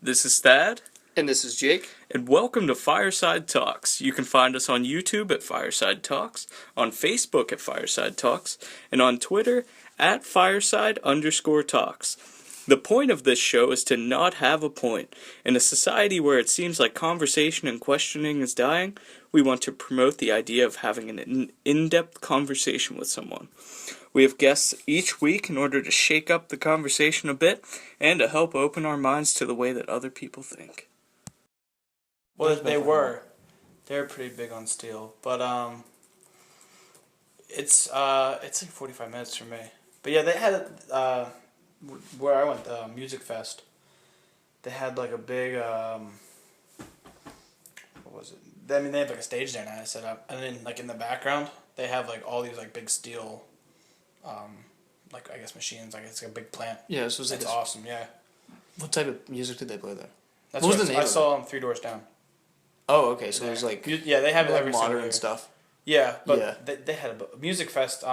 This is Thad, And this is Jake. and welcome to Fireside Talks. You can find us on YouTube at Fireside Talks, on Facebook at Fireside Talks, and on Twitter at Fireside_Talks. The point of this show is to not have a point. In a society where it seems like conversation and questioning is dying, we want to promote the idea of having an in-depth conversation with someone. We have guests each week in order to shake up the conversation a bit and to help open our minds to the way that other people think. Well, they were pretty big on steel, but it's like 45 minutes from me. But yeah, they had where I went, Music Fest. They had like a big what was it? I mean, they had like a stage there now set up, and then like in the background they have like all these like big steel, like I guess machines. Like it's like a big plant. Yeah, so it's awesome. Yeah. What type of music did they play there? That's what was the name? I saw them 3 doors down. Oh, okay. So it was like they have it every modern single year. stuff. Yeah, but they had a Music Fest.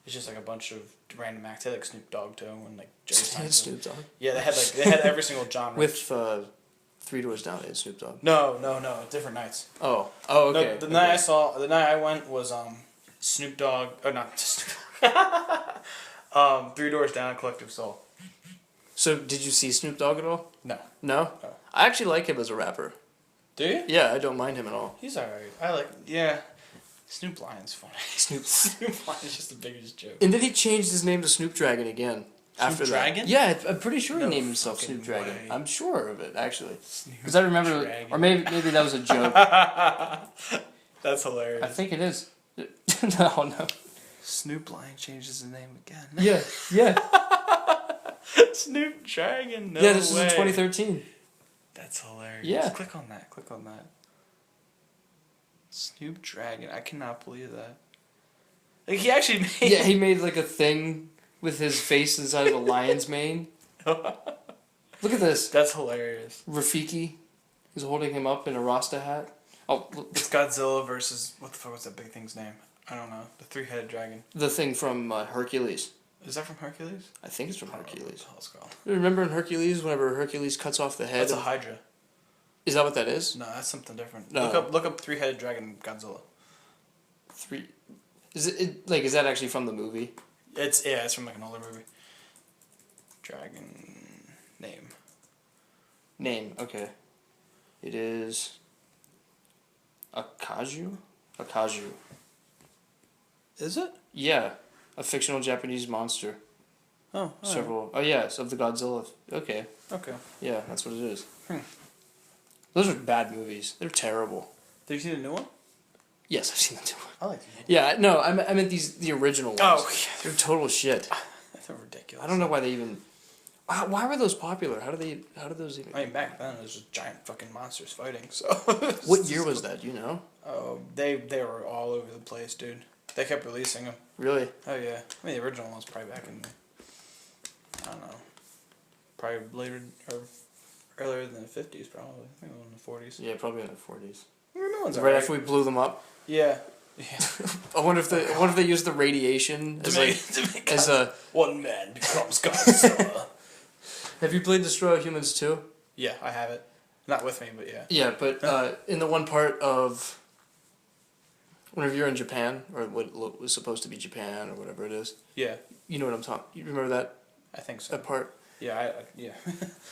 It's just like a bunch of random acts. They had like Snoop Dogg too, and like Snoop Dogg. Yeah, they had every single genre. With 3 Doors Down, it's Snoop Dogg. No, different nights. Oh, okay. No, the night I went was Snoop Dogg. Oh, not Snoop Dogg. 3 Doors Down, Collective Soul. So did you see Snoop Dogg at all? No. No? I actually like him as a rapper. Do you? Yeah, I don't mind him at all. He's alright. Snoop Lion's funny. Snoop Lion is just the biggest joke. And then he changed his name to Snoop Dragon again. After Dragon? That. Yeah, I'm pretty sure he named himself Snoop Dragon. I'm sure of it, actually. Because I remember, Dragon. Or maybe that was a joke. That's hilarious. I think it is. No. Snoop Lion changes his name again. Yeah. Snoop Dragon, no yeah, this way. is in 2013. That's hilarious. Yeah. Click on that. Snoop Dragon. I cannot believe that. Like, he actually made... Yeah, he made like a thing with his face inside of a lion's mane. Look at this. That's hilarious. Rafiki is holding him up in a Rasta hat. Oh, It's Godzilla versus... What the fuck was that big thing's name? I don't know. The 3-headed dragon. the thing from Hercules. Is that from Hercules? I think it's from Hercules. What the hell's it called? Remember in Hercules, whenever Hercules cuts off the head? That's a Hydra. Is that what that is? No, that's something different. No. Look up 3-headed dragon Godzilla. Is that actually from the movie? It's from like an older movie. Dragon Name, okay. It is Akaju? Is it? Yeah. A fictional Japanese monster. Oh. Several. Oh yeah, it's of the Godzilla. Okay. Okay. Yeah, that's what it is. Those are bad movies. They're terrible. Did you see the new one? Yes, I've seen the new one. I like the new one. Yeah, no, I meant the original ones. Oh, yeah. They're total shit. They're ridiculous. I don't know why they even. Why were those popular? How did those even? I mean, back then it was just giant fucking monsters fighting. So. What year was that? Do you know? Oh, they were all over the place, dude. They kept releasing them. Really? Oh yeah. I mean, the original one was probably back in. I don't know. Probably later or earlier than the 50s, probably. I think in the 40s. Yeah, probably in the 40s. The new one's Right after we blew them up. Yeah. I wonder if they used the radiation as as a. One man becomes Godzilla. Have you played Destroy All Humans 2? Yeah, I have it. Not with me, but yeah. Yeah, but in the one part of whenever you're in Japan, or what was supposed to be Japan, or whatever it is. Yeah. You know what I'm talking. You remember that? I think so. That part. Yeah,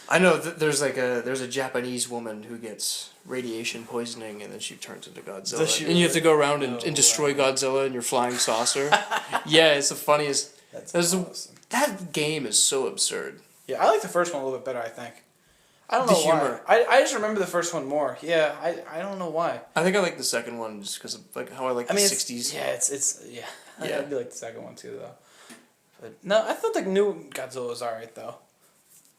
I know there's a Japanese woman who gets radiation poisoning and then she turns into Godzilla. And you have to go around and destroy Godzilla in your flying saucer. Yeah, it's the funniest. That's awesome. That game is so absurd. Yeah, I like the first one a little bit better, I think. I don't know The humor. why. I just remember the first one more. Yeah, I don't know why. I think I like the second one just because of like how I like the 60s. Yeah. I do like the second one too, though. But no, I thought the new Godzilla was alright, though.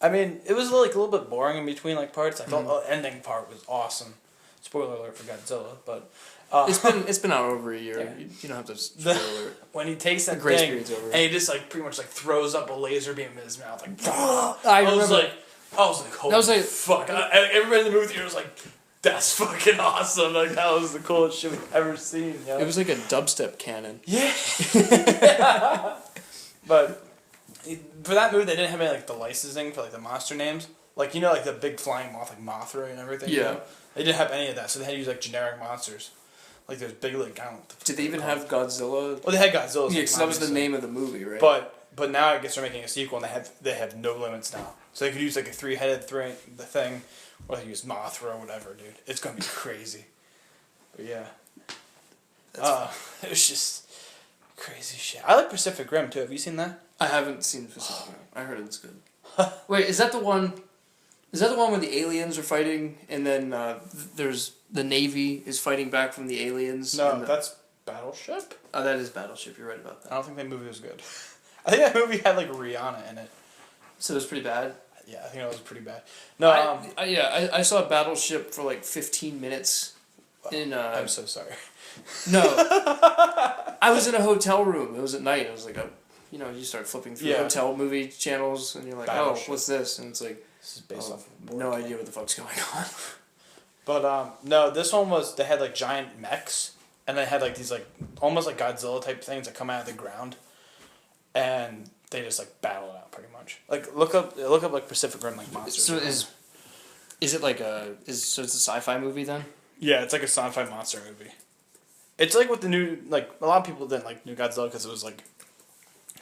I mean, it was like a little bit boring in between like parts. I thought the ending part was awesome. Spoiler alert for Godzilla, but it's been out over a year. Yeah. You don't have to spoiler alert. When he takes that grace thing period's over. and he just like pretty much like throws up a laser beam in his mouth, like I was like, holy that was like fuck! Everybody in the movie theater was like, "That's fucking awesome!" Like that was the coolest shit we've ever seen. You know? It was like a dubstep cannon. Yeah. But for that movie, they didn't have any like the licensing for like the monster names. Like, you know, like the big flying moth, like Mothra and everything? Yeah. You know? They didn't have any of that, so they had to use, like, generic monsters. Like, there's big, like, I don't know what the fuck Did they even have Godzilla? Well, they had Godzilla. Yeah, because that was the name of the movie, right? But now I guess they're making a sequel, and they have no limits now. So they could use, like, a three-headed thing, or they use Mothra or whatever, dude. It's gonna be crazy. But, yeah. It was just crazy shit. I like Pacific Rim, too. Have you seen that? I haven't seen Pacific Rim. I heard it's good. Wait, is that the one... Is that the one where the aliens are fighting, and then there's the Navy is fighting back from the aliens? No, that's Battleship. Oh, that is Battleship. You're right about that. I don't think that movie was good. I think that movie had, like, Rihanna in it. So it was pretty bad? Yeah, I think it was pretty bad. No, I saw Battleship for like 15 minutes. I'm so sorry. No. I was in a hotel room. It was at night. I was like, you start flipping through hotel movie channels, and you're like, Battleship. Oh, what's this? And it's like... This is based off of no idea what the fuck's going on. But, no, this one was... They had, like, giant mechs, and they had, like, these, like, almost like Godzilla type things that come out of the ground. And they just, like, battle it out, pretty much. Like, look up, like, Pacific Rim, like, monsters. So is it like so it's a sci-fi movie then? Yeah, it's like a sci-fi monster movie. It's like with the new, like, a lot of people didn't like New Godzilla because it was, like,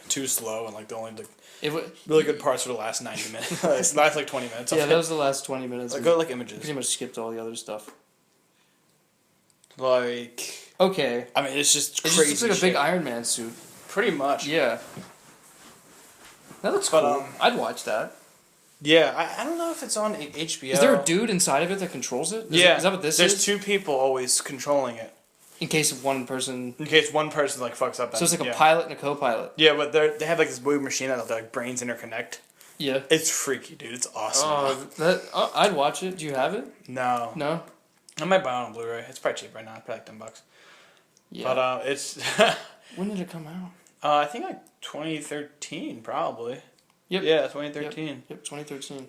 too slow, and, like, the only, like, really good parts for the last 90 minutes. It's last, like, 20 minutes. Yeah, that was the last 20 minutes. Like, go to, like, images. Pretty much skipped all the other stuff. Like... Okay. I mean, it's just crazy. It just looks like a big Iron Man suit. Pretty much. Yeah. That looks cool. I'd watch that. Yeah, I don't know if it's on HBO. Is there a dude inside of it that controls it? Is that what this is? There's two people always controlling it. In case of one person... In case one person, like, fucks up. So it's like a pilot and a co-pilot. Yeah, but they have, like, this weird machine that, like, brains interconnect. Yeah. It's freaky, dude. It's awesome. I'd watch it. Do you have it? No. No? I might buy it on Blu-ray. It's probably cheap right now. It's probably like $10. Yeah. But, it's... When did it come out? I think, like, 2013, probably. Yep. Yeah, 2013. Yep, 2013.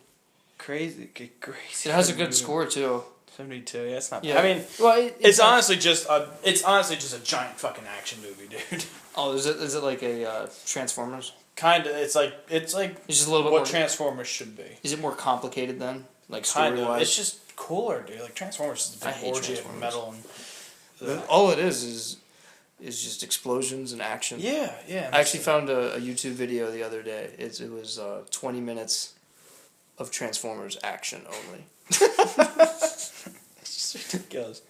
Crazy. It has a good score, too. 72. Yeah, it's not bad. Yeah. I mean, well, it's honestly just a giant fucking action movie, dude. Oh, is it like a Transformers? Kind of. It's like it's just a little bit what more, Transformers should be. Is it more complicated then? Like Kind story wise? It's just cooler, dude. Like Transformers is a big orgy of metal and all it is just explosions and action. Yeah. I actually found a YouTube video the other day. It was 20 minutes of Transformers action only. It's just ridiculous.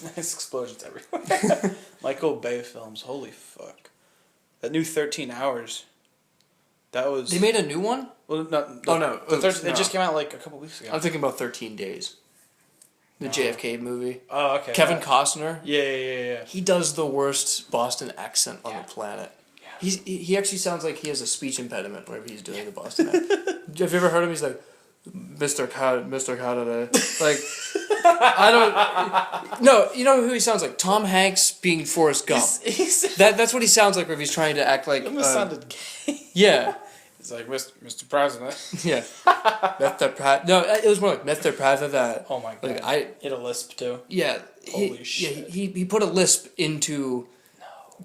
There's explosions everywhere. Michael Bay films. Holy fuck. That new 13 Hours. That was... They made a new one? Well, no. It just came out like a couple weeks ago. I'm thinking about 13 Days. The JFK movie. Oh, okay. Kevin Costner. Yeah. He does the worst Boston accent on the planet. Yeah. He actually sounds like he has a speech impediment whenever he's doing the Boston accent. Have you ever heard him? He's like, Mr. Canada. Like, I don't... No, you know who he sounds like? Tom Hanks being Forrest Gump. That's what he sounds like if he's trying to act like... It almost sounded gay. Yeah. It's like, Mr. President. Yeah. No, it was more like Mr. President. Oh my god. Like, he had a lisp too. Yeah. Holy shit. Yeah, he put a lisp into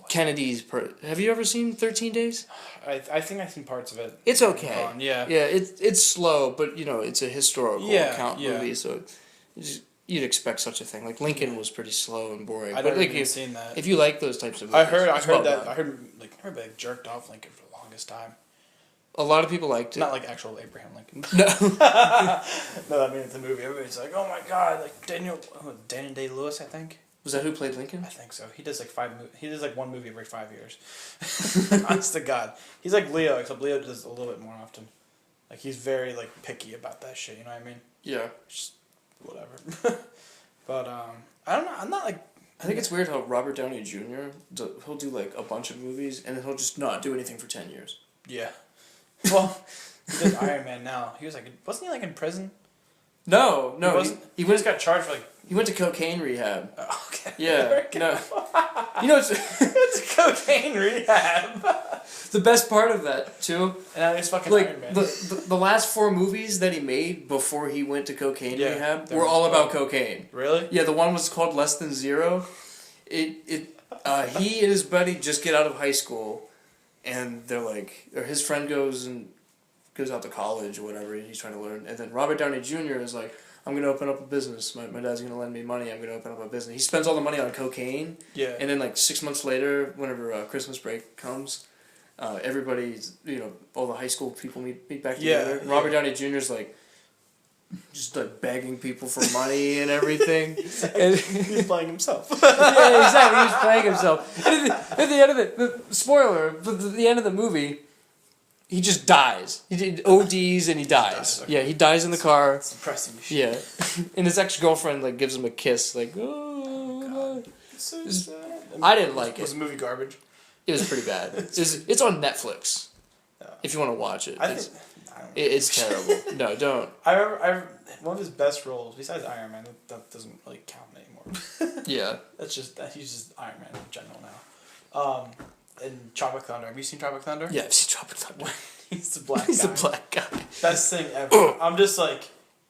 Kennedy's... Have you ever seen 13 Days? I think I've seen parts of it. It's okay. Yeah. Yeah, it's slow, but, it's a historical account movie, so you'd expect such a thing. Like, Lincoln was pretty slow and boring. I've never seen that. If you like those types of movies... I heard Jerked Off Lincoln for the longest time. A lot of people liked it. Not like actual Abraham Lincoln. No. No, I mean it's a movie. Everybody's like, oh my god, like Daniel Day-Lewis, I think. Was that who played Lincoln? I think so. He does like one movie every 5 years. Honest to God, he's like Leo, except Leo does a little bit more often. Like he's very like picky about that shit. You know what I mean? Yeah. Just whatever. But I don't know. I'm not like. I think it's weird how Robert Downey Jr. He'll do like a bunch of movies and then he'll just not do anything for 10 years. Yeah. Well, he does Iron Man now. He was like, wasn't he like in prison? No. He just got charged for like. He went to cocaine rehab. Oh, okay. Yeah. No. It's cocaine rehab. The best part of that too. And now he's fucking like Iron Man. the last 4 movies that he made before he went to cocaine rehab were all about cocaine. Really? Yeah, the one was called Less Than Zero. He and his buddy just get out of high school. And they're like, or his friend goes and goes out to college or whatever, and he's trying to learn. And then Robert Downey Jr. is like, I'm going to open up a business. My dad's going to lend me money. I'm going to open up a business. He spends all the money on cocaine. Yeah. And then, like, 6 months later, whenever Christmas break comes, everybody's, all the high school people meet back together. Yeah. Robert Downey Jr.'s like, just like begging people for money and everything. He's playing himself. Yeah, exactly. He's playing himself. And at the end of the spoiler, but at the end of the movie, he just dies. He did ODs and he dies. Okay. Yeah, he dies in the car. It's depressing shit. Yeah, and his ex-girlfriend like gives him a kiss, like, oh. It's so sad. I didn't like Was it. the movie garbage? It was pretty bad. It's on Netflix. If you want to watch it, it's terrible. No, don't. I remember one of his best roles besides Iron Man. That doesn't really count anymore. Yeah. He's just Iron Man in general now. In Tropic Thunder. Have you seen Tropic Thunder? Yeah, I've seen Tropic Thunder. He's the black guy. He's the black guy. Best thing ever. I'm just like,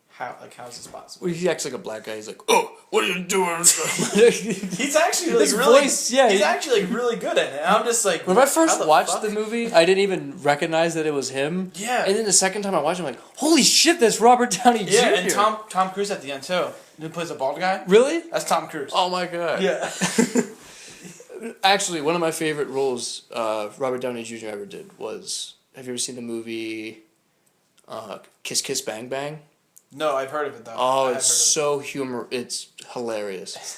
how's this possible? Well, he acts like a black guy. He's like, oh, what are you doing? He's actually like His really. voice, yeah, he's actually like really good at it. And I'm just like. When I first watched fuck? the movie, I didn't even recognize that it was him. Yeah. And then the second time I watched it, I'm like, holy shit, that's Robert Downey Jr. Yeah, and Tom Cruise at the end too. Who plays a bald guy? Really? That's Tom Cruise. Oh my god. Yeah. Actually, one of my favorite roles Robert Downey Jr. ever did was, have you ever seen the movie Kiss Kiss Bang Bang? No, I've heard of it though. Oh, it's so it's hilarious.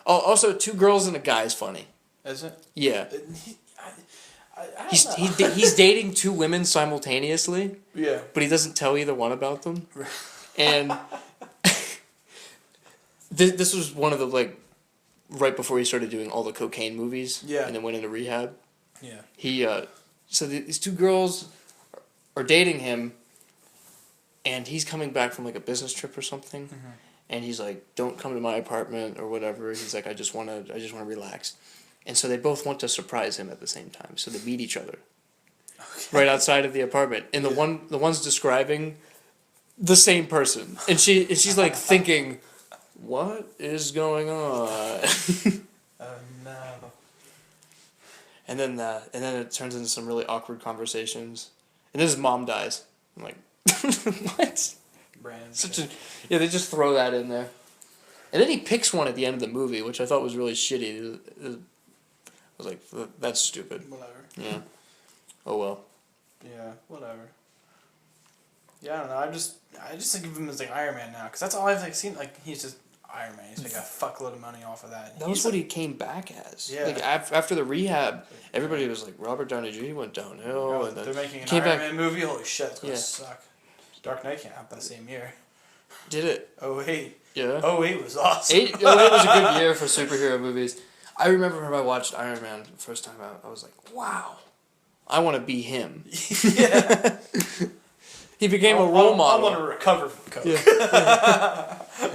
Oh, also, Two Girls and a Guy is funny. Is it? Yeah. I don't know. He's dating two women simultaneously. Yeah. But he doesn't tell either one about them. And this was one of the, like, right before he started doing all the cocaine movies. Yeah. And then went into rehab. Yeah. So these two girls are dating him, and he's coming back from, like, a business trip or something. Mm-hmm. And he's like, don't come to my apartment or whatever. He's like, I just want to relax. And so they both want to surprise him at the same time. So they meet each other right outside of the apartment. And the one's describing the same person. And she's like thinking, what is going on? Oh no. And then it turns into some really awkward conversations. And then his mom dies. I'm like, what? Brand. They just throw that in there. And then he picks one at the end of the movie, which I thought was really shitty. I was like, that's stupid. Whatever. Yeah. Oh well. Yeah, whatever. Yeah, I don't know. I just think of him as like Iron Man now, because that's all I've like seen. Like he's just Iron Man. He's making a fuckload of money off of that. That was what he came back as. Yeah. Like after the rehab, everybody was like, Robert Downey Jr. went downhill. And then they're making an came Iron back. Man movie. Holy shit, it's gonna suck. Dark Knight came out that same year. Did it? 08. Yeah. 08 was awesome. 08 was a good year for superhero movies. I remember when I watched Iron Man the first time out, I was like, wow, I want to be him. Yeah. He became a role model. I want to recover from coke. Yeah.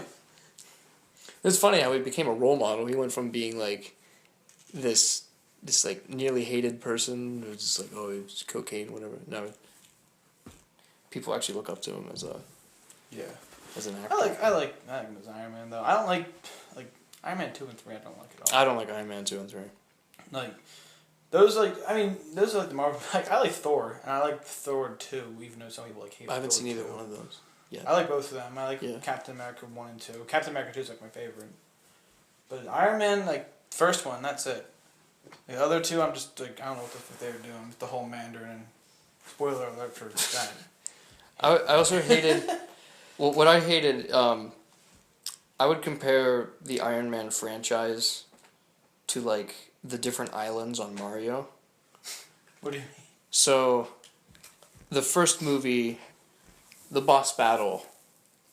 It's funny how he became a role model. He went from being like this like nearly hated person who's just like, oh, it's cocaine, whatever. No, people actually look up to him as an actor. I like him as Iron Man though. I don't like Iron Man 2 and 3. I don't like at all. I don't like Iron Man 2 and 3. Like those are like the Marvel. Like I like Thor and I like Thor 2, even though some people like hate. I haven't Thor seen either 2. one of those. Yeah. I like both of them. I like Captain America 1 and 2. Captain America 2 is like my favorite. But Iron Man, like first one, that's it. The other two, I'm just like I don't know what the fuck they were doing with the whole Mandarin. Spoiler alert for that. I also hated. Well, what I hated, I would compare the Iron Man franchise to like the different islands on Mario. What do you mean? So, the first movie, the boss battle,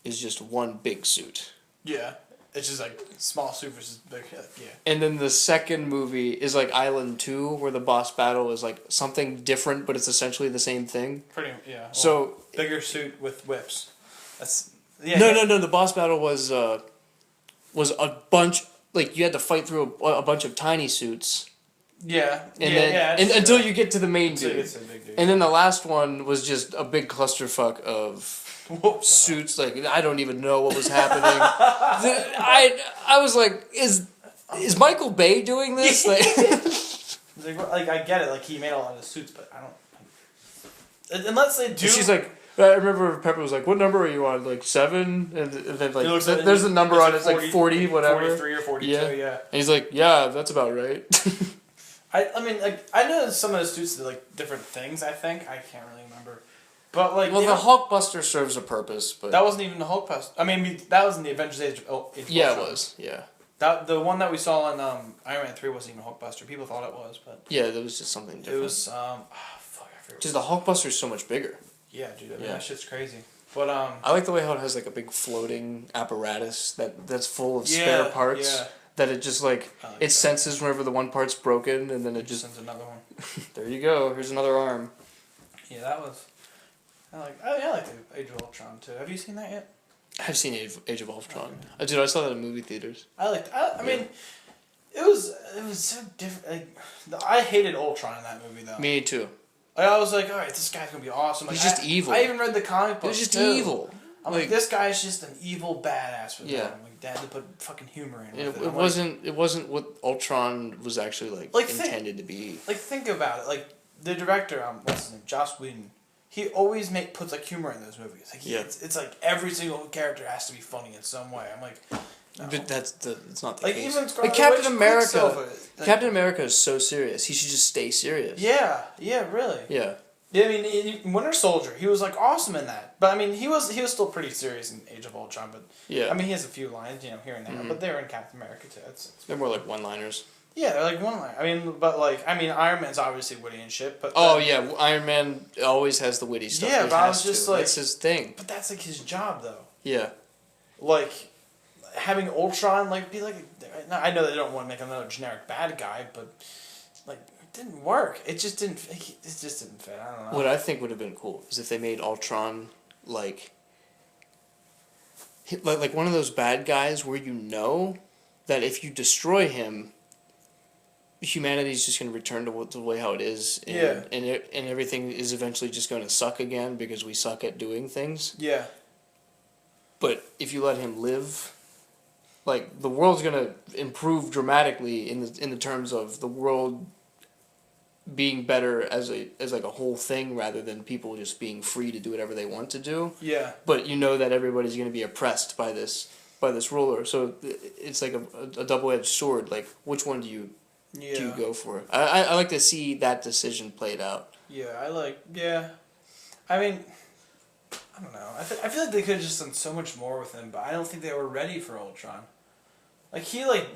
is just one big suit. Yeah, it's just like small suit versus big. Yeah. And then the second movie is like Island 2, where the boss battle is like something different, but it's essentially the same thing. Pretty yeah. Well, So bigger suit with whips. That's No. The boss battle was a bunch. Like you had to fight through a bunch of tiny suits. Yeah. And until you get to the main dude. It's a big dude. And then the last one was just a big clusterfuck of suits. Like I don't even know what was happening. I was like, is Michael Bay doing this? Like, like I get it. Like he made a lot of suits, but I don't. unless they do. And she's like, I remember Pepper was like, "What number are you on? Like 7?" And then like, there's a number on it. It's like 40, whatever. 43 or 42. Yeah. And he's like, "Yeah, that's about right." I mean, like, I know some of the suits did like different things. I think I can't really remember, but like, well, the Hulkbuster serves a purpose, but that wasn't even the Hulkbuster. I mean, that was in the Avengers Age of Ultron. Yeah, it was. Yeah. That the one that we saw in Iron Man 3 wasn't even a Hulkbuster. People thought it was, but yeah, that was just something different. it was fuck, I forget. Just the Hulkbuster is so much bigger. Yeah, dude. I mean, that shit's crazy. But I like the way how it has like a big floating apparatus that's full of spare parts. Yeah. That it just like it senses whenever the one part's broken, and then it just sends another one. There you go. Here's another arm. Yeah, that was. I like the Age of Ultron too. Have you seen that yet? I've seen Age of Ultron. Dude, I saw that in movie theaters. I mean, it was so different. Like, I hated Ultron in that movie though. Me too. I was like, all right, this guy's gonna be awesome. Like, He's just evil. I even read the comic book. He was just too. evil. I'm like, this guy's just an evil badass with them. Like, they had to put fucking humor in. It wasn't what Ultron was actually like intended to be. Like, think about it. Like, the director, what's his name, Joss Whedon. He always puts like humor in those movies. Like, it's like every single character has to be funny in some way. I'm like, no. But it's not the like case. even like Captain America. Captain America is so serious. He should just stay serious. Yeah, really. Yeah. Yeah, I mean, Winter Soldier, he was like awesome in that. But I mean, he was still pretty serious in Age of Ultron. But yeah, I mean, he has a few lines, here and there. But they were in Captain America too. They're more like one-liners. Yeah, they're like one-liner. I mean, Iron Man's obviously witty and shit. But Iron Man always has the witty stuff. Yeah, but I was just like, that's his thing. But that's like his job, though. Yeah. Like, having Ultron be like, I know they don't want to make another generic bad guy, but like. Didn't work. It just didn't fit. I don't know. What I think would have been cool is if they made Ultron like one of those bad guys where you know that if you destroy him, humanity's just going to return to the way how it is. And, and everything is eventually just going to suck again because we suck at doing things. Yeah. But if you let him live, like the world's going to improve dramatically in the terms of the world being better as like a whole thing rather than people just being free to do whatever they want to do. Yeah. But you know that everybody's going to be oppressed by this ruler. So it's like a double-edged sword. Like, which one do you go for? I like to see that decision played out. Yeah, I mean, I don't know. I feel like they could have just done so much more with him, but I don't think they were ready for Ultron. Like, he, like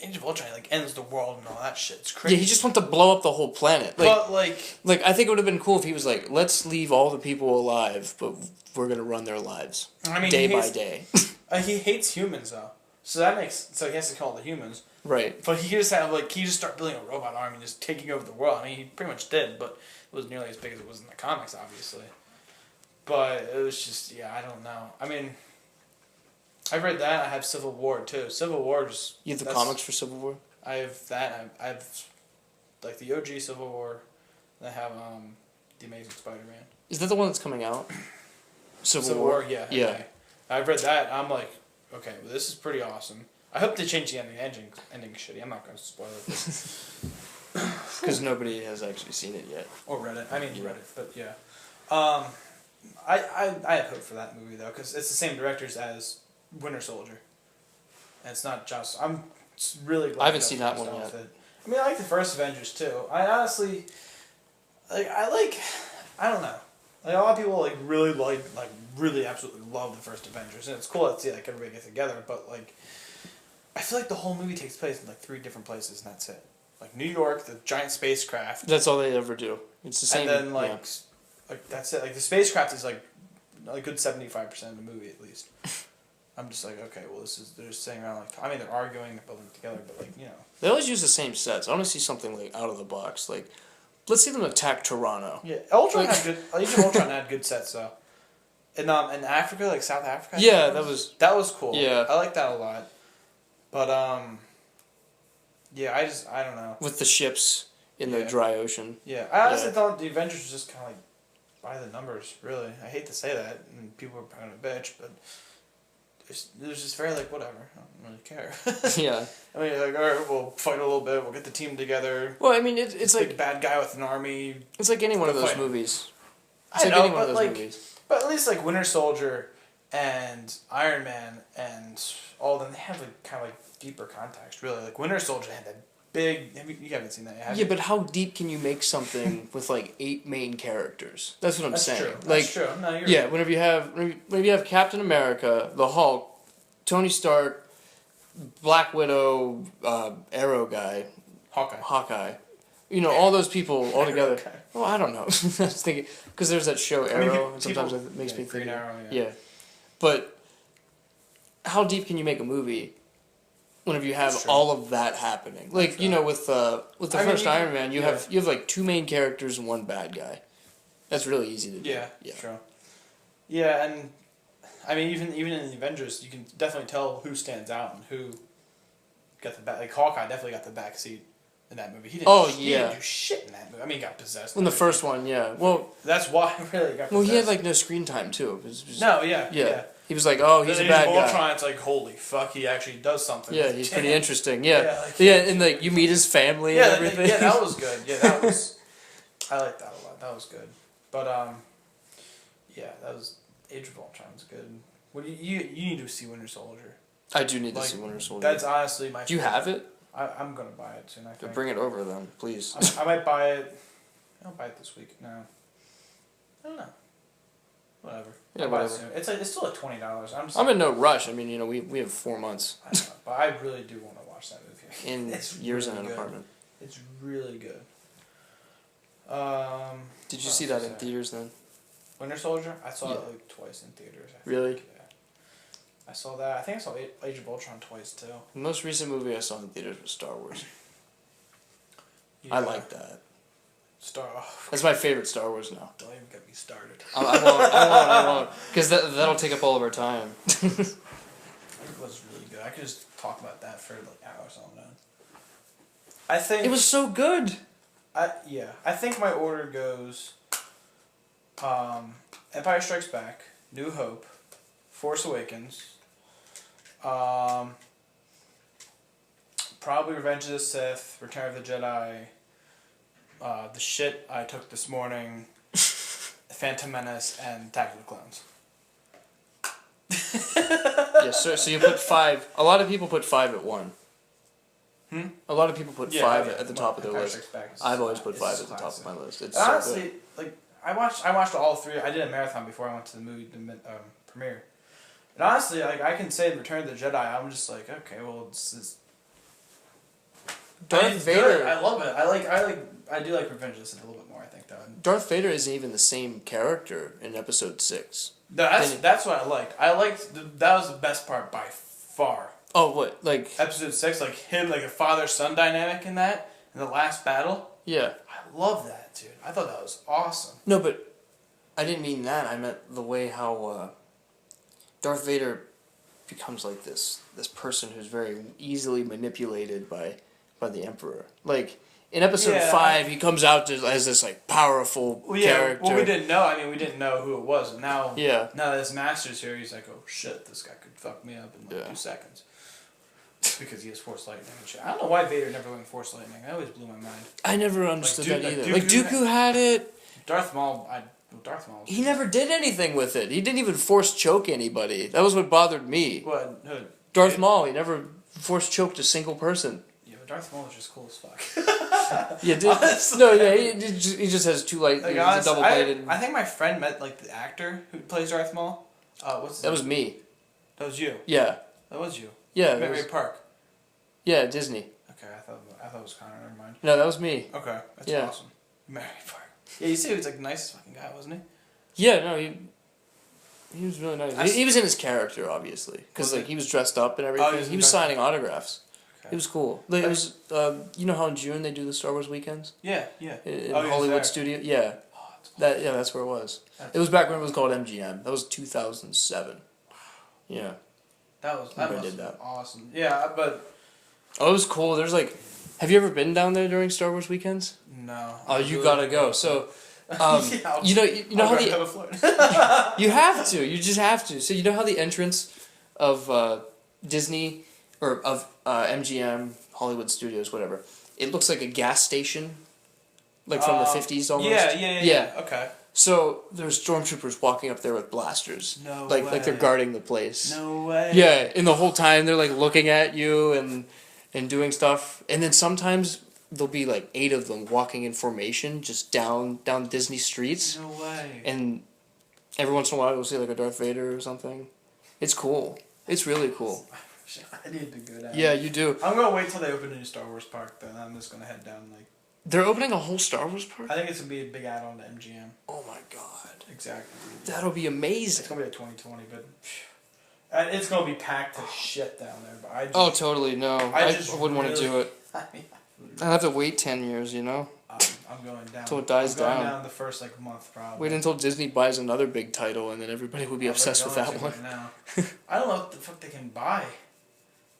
Age of Ultron, ends the world and all that shit. It's crazy. Yeah, he just wants to blow up the whole planet. But, I think it would have been cool if he was like, let's leave all the people alive, but we're going to run their lives. I mean, day by day. He hates humans, though. So he has to call the humans. Right. But he just start building a robot army and just taking over the world. I mean, he pretty much did, but it wasn't nearly as big as it was in the comics, obviously. But it was just, I don't know. I mean, I've read that. I have Civil War, too. Civil War just... You have the comics for Civil War? I have that. I have, the OG Civil War. I have, The Amazing Spider-Man. Is that the one that's coming out? Civil War, yeah. Yeah. Okay. I've read that. I'm like, okay, well, this is pretty awesome. I hope they change the ending. Ending shitty. I'm not going to spoil it. Because nobody has actually seen it yet. Or read it. I mean, you read it, but yeah. I have hope for that movie, though, because it's the same directors as Winter Soldier. And it's not just... I'm really glad... I haven't seen that one yet. I mean, I like the first Avengers, too. I honestly... I don't know. A lot of people, really absolutely love the first Avengers. And it's cool to see, everybody get together, but, I feel like the whole movie takes place in, 3 different places, and that's it. New York, the giant spacecraft. That's all they ever do. It's the same... And then, that's it. The spacecraft is, a good 75% of the movie, at least. I'm just okay, well, they're just sitting around, they're arguing, they're building together, but, They always use the same sets. I want to see something, out of the box. Let's see them attack Toronto. Yeah, Ultron had good... Age of Ultron had good sets, though. In Africa, South Africa? Yeah, that was cool. Yeah. I like that a lot. But, yeah, I don't know. With the ships in the dry ocean. Yeah, I honestly thought the Avengers was just kind of, by the numbers, really. I hate to say that, and people are kind of a bitch, but... It was just very whatever. I don't really care. Yeah. I mean, all right, we'll fight a little bit. We'll get the team together. Well, I mean, it's big bad guy with an army. It's like any one of those movies. It's like any one of those movies. But at least like Winter Soldier and Iron Man and all of them, they have like kind of like deeper context. Really, like Winter Soldier had that big. You haven't seen that yet? Yeah, but how deep can you make something with like 8 main characters? That's what I'm saying. True. Like, That's true. No, you're yeah, right. whenever you have Captain America, the Hulk, Tony Stark, Black Widow, Arrow guy, Hawkeye. You know, all those people all together. Well, I don't know. I was thinking because there's that show Arrow, and sometimes it makes me think. Green Arrow. Yeah, but how deep can you make a movie? Whenever you have all of that happening, like you know, with the first Iron Man, you have like 2 main characters and 1 bad guy. That's really easy to do. Yeah, true. Yeah, and I mean, even in the Avengers, you can definitely tell who stands out and who got the back. Like Hawkeye definitely got the back seat in that movie. He didn't do shit in that movie. I mean, he got possessed. In the first one, yeah. Well, that's why he really got possessed. Well, he had like no screen time too. It was yeah. He was like, oh, he's a bad guy. Ultron, it's like, holy fuck, he actually does something. Yeah, he's pretty interesting. Yeah, and like you meet his family and everything. Yeah, that was good. Yeah, that was. I liked that a lot. That was good. But yeah, that was Age of Ultron was good. What do you need to see Winter Soldier? I do need to see Winter Soldier. That's honestly my. Do you have it? I'm gonna buy it soon. I think. Bring it over then, please. I might buy it. I'll buy it this week. No. I don't know. Whatever. Yeah, whatever. It's still at $20. I'm in no rush. I mean, you know, we have 4 months. I know, but I really do want to watch that movie. In years really in an apartment. It's really good. Did you see that in theaters then? Winter Soldier? I saw it like twice in theaters. Really? Yeah. I saw that. I think I saw Age of Ultron twice too. The most recent movie I saw in theaters was Star Wars. Yeah. I like that. That's my favorite Star Wars now. Don't even get me started. I won't. Because that'll take up all of our time. It was really good. I could just talk about that for like hours on end. I think... It was so good! I think my order goes... Empire Strikes Back, New Hope, Force Awakens, probably Revenge of the Sith, Return of the Jedi, the shit I took this morning, Phantom Menace, and Attack of the Clones. Yes, sir. So you put 5. A lot of people put 5 at 1. A lot of people put 5 at the top of their list. I've always put 5 at the top of my list. It's honestly, so good. Like I watched all 3. I did a marathon before I went to the movie premiere. And honestly, like I can say Return of the Jedi, I'm just like, okay, well, it's Darth Vader. Good. I love it. I do like Revenge of the Sith a little bit more. I think though. Darth Vader isn't even the same character in Episode 6. That's what I liked. That was the best part by far. Oh, what? Like Episode 6, like him, like a father-son dynamic in that, in the last battle. Yeah. I love that, dude. I thought that was awesome. No, but I didn't mean that. I meant the way how Darth Vader becomes like this person who's very easily manipulated by the Emperor. Like in Episode 5, he comes out as this like powerful character. Well, we didn't know. I mean, we didn't know who it was, and now now that his master's here, he's like, oh shit, this guy could fuck me up in like 2 seconds. Because he has Force Lightning and shit. I don't know why Vader never went Force Lightning. That always blew my mind. I never understood that either. Like Dooku had it. Darth Maul. He never did anything with it. He didn't even force choke anybody. That was what bothered me. What? No, Darth Maul. He never force choked a single person. Yeah, but Darth Maul is just cool as fuck. Yeah, dude. No, yeah, he just has 2 light. Like, honestly, double bladed. I think my friend met like the actor who plays Darth Maul. What's his name? That was me. That was you. Yeah. That was you. Yeah. Maybe Park. Yeah, Disney. Okay, I thought it was Connor. Never mind. No, that was me. Okay, that's awesome. Mary Park. Yeah, you see, he was like the nicest fucking guy, wasn't he? Yeah, no, he was really nice. He was in his character, obviously, because like he was dressed up and everything. Oh, he was signing autographs. Okay. It was cool. Like, it was, you know how in June they do the Star Wars weekends? Yeah. In Hollywood studio. Yeah. Oh, that's where it was. It was back when it was called MGM. That was 2007. Yeah. That must have been awesome. Yeah, but. Oh, it was cool. There's like, have you ever been down there during Star Wars weekends? No. Oh, you gotta go. So, you know how the you have to. You just have to. So you know how the entrance of Disney or of MGM, Hollywood Studios, whatever, it looks like a gas station, like from the 50s almost. Yeah. Okay. So there's stormtroopers walking up there with blasters. No like way. Like they're guarding the place. No way. Yeah, and the whole time they're like looking at you and doing stuff. And then sometimes there'll be like 8 of them walking in formation just down Disney streets. No way. And every once in a while you'll see like a Darth Vader or something. It's cool. It's really cool. I need to go down. Yeah, you do. I'm gonna wait till they open a new Star Wars park. Then I'm just gonna head down. Like They're opening a whole Star Wars park? I think it's gonna be a big add-on to MGM. Oh my god. Exactly. That'll be amazing. It's gonna be like 2020, but and it's gonna be packed to shit down there. But I just, Oh, totally. No. I wouldn't want to do it. I mean, I'd have to wait 10 years, you know? I'm going down. Until it dies I'm going down. down the first like month probably. Wait until Disney buys another big title and then everybody will be obsessed with that one. Right now. I don't know what the fuck they can buy.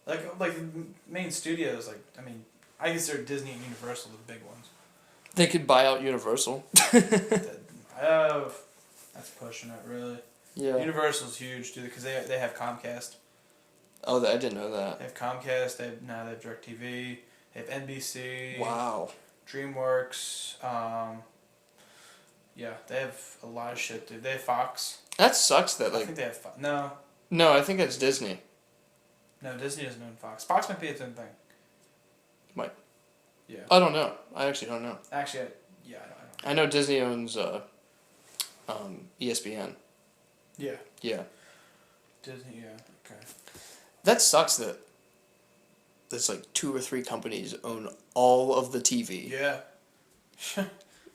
Like the main studios, like I mean, I consider Disney and Universal the big ones. They could buy out Universal. That's pushing it really. Yeah. Universal's huge, dude, because they have Comcast. Oh, I didn't know that. They have Comcast. They have DirecTV. They have NBC. Wow. DreamWorks. Yeah, they have a lot of shit, dude. They have Fox. That sucks that I think they have No, I think it's Disney. no, Disney doesn't own Fox. Fox might be its own thing. Might. Yeah. I don't know. I actually don't know. Actually, I don't. I know Disney owns ESPN. Yeah. Yeah. Disney, yeah, okay. That sucks that there's like 2 or 3 companies own all of the TV. Yeah.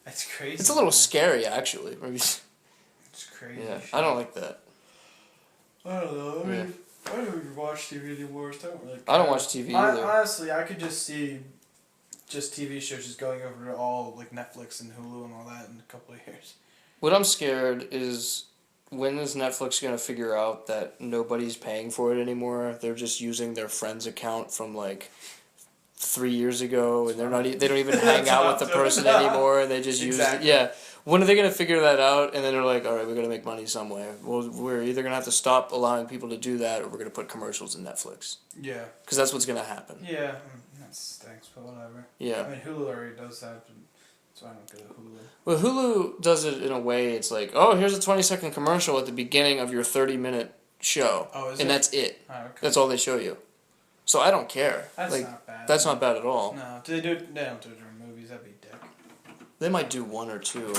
That's crazy. It's a little scary, actually. Maybe. It's crazy. Yeah, shit. I don't like that. I don't know. I mean, I don't even watch TV anymore. So I don't really care. I don't watch TV either. Honestly, I could just see TV shows just going over to all like Netflix and Hulu and all that in a couple of years. What I'm scared is when is Netflix going to figure out that nobody's paying for it anymore? They're just using their friend's account from like 3 years ago, and they don't even hang out with the person anymore, and they just use it. Yeah. When are they going to figure that out? And then they're like, all right, we're going to make money some way. Well, we're either going to have to stop allowing people to do that, or we're going to put commercials in Netflix. Yeah. Because that's what's going to happen. Yeah, that stinks, but whatever. Yeah. I mean, Hulu already does that, so I don't go to Hulu. Well, Hulu does it in a way, it's like, oh, here's a 20-second commercial at the beginning of your 30-minute show. Oh, is and it? that's it. Oh, okay. That's all they show you. So I don't care. That's like, not bad. That's not bad at all. No, do they do it? They don't do it during movies. That'd be dick. They might do 1 or 2.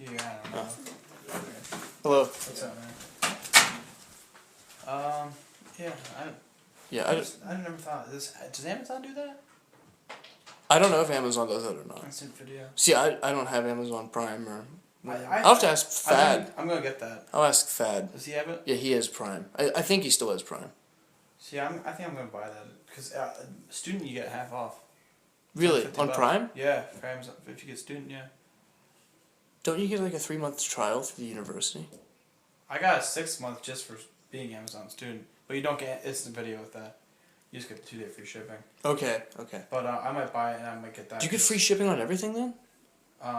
Yeah, I don't know. Hello. What's up, man? Yeah, I never thought this. Does Amazon do that? I don't know if Amazon does it or not. Instant video. See, I don't have Amazon Prime or. I'll I'll have to ask Thad. I'm gonna get that. I'll ask Thad. Does he have it? Yeah, he has Prime. I think he still has Prime. See, I think I'm gonna buy that because student you get half off. Really? Like On $50. Prime? Yeah, for Amazon. If you get student, yeah. Don't you get like a 3-month trial through the university? I got a 6 month just for being Amazon student, but you don't get instant video with that. You just get 2-day free shipping. Okay. But I might buy it and I might get that. Do you get free shipping on everything then?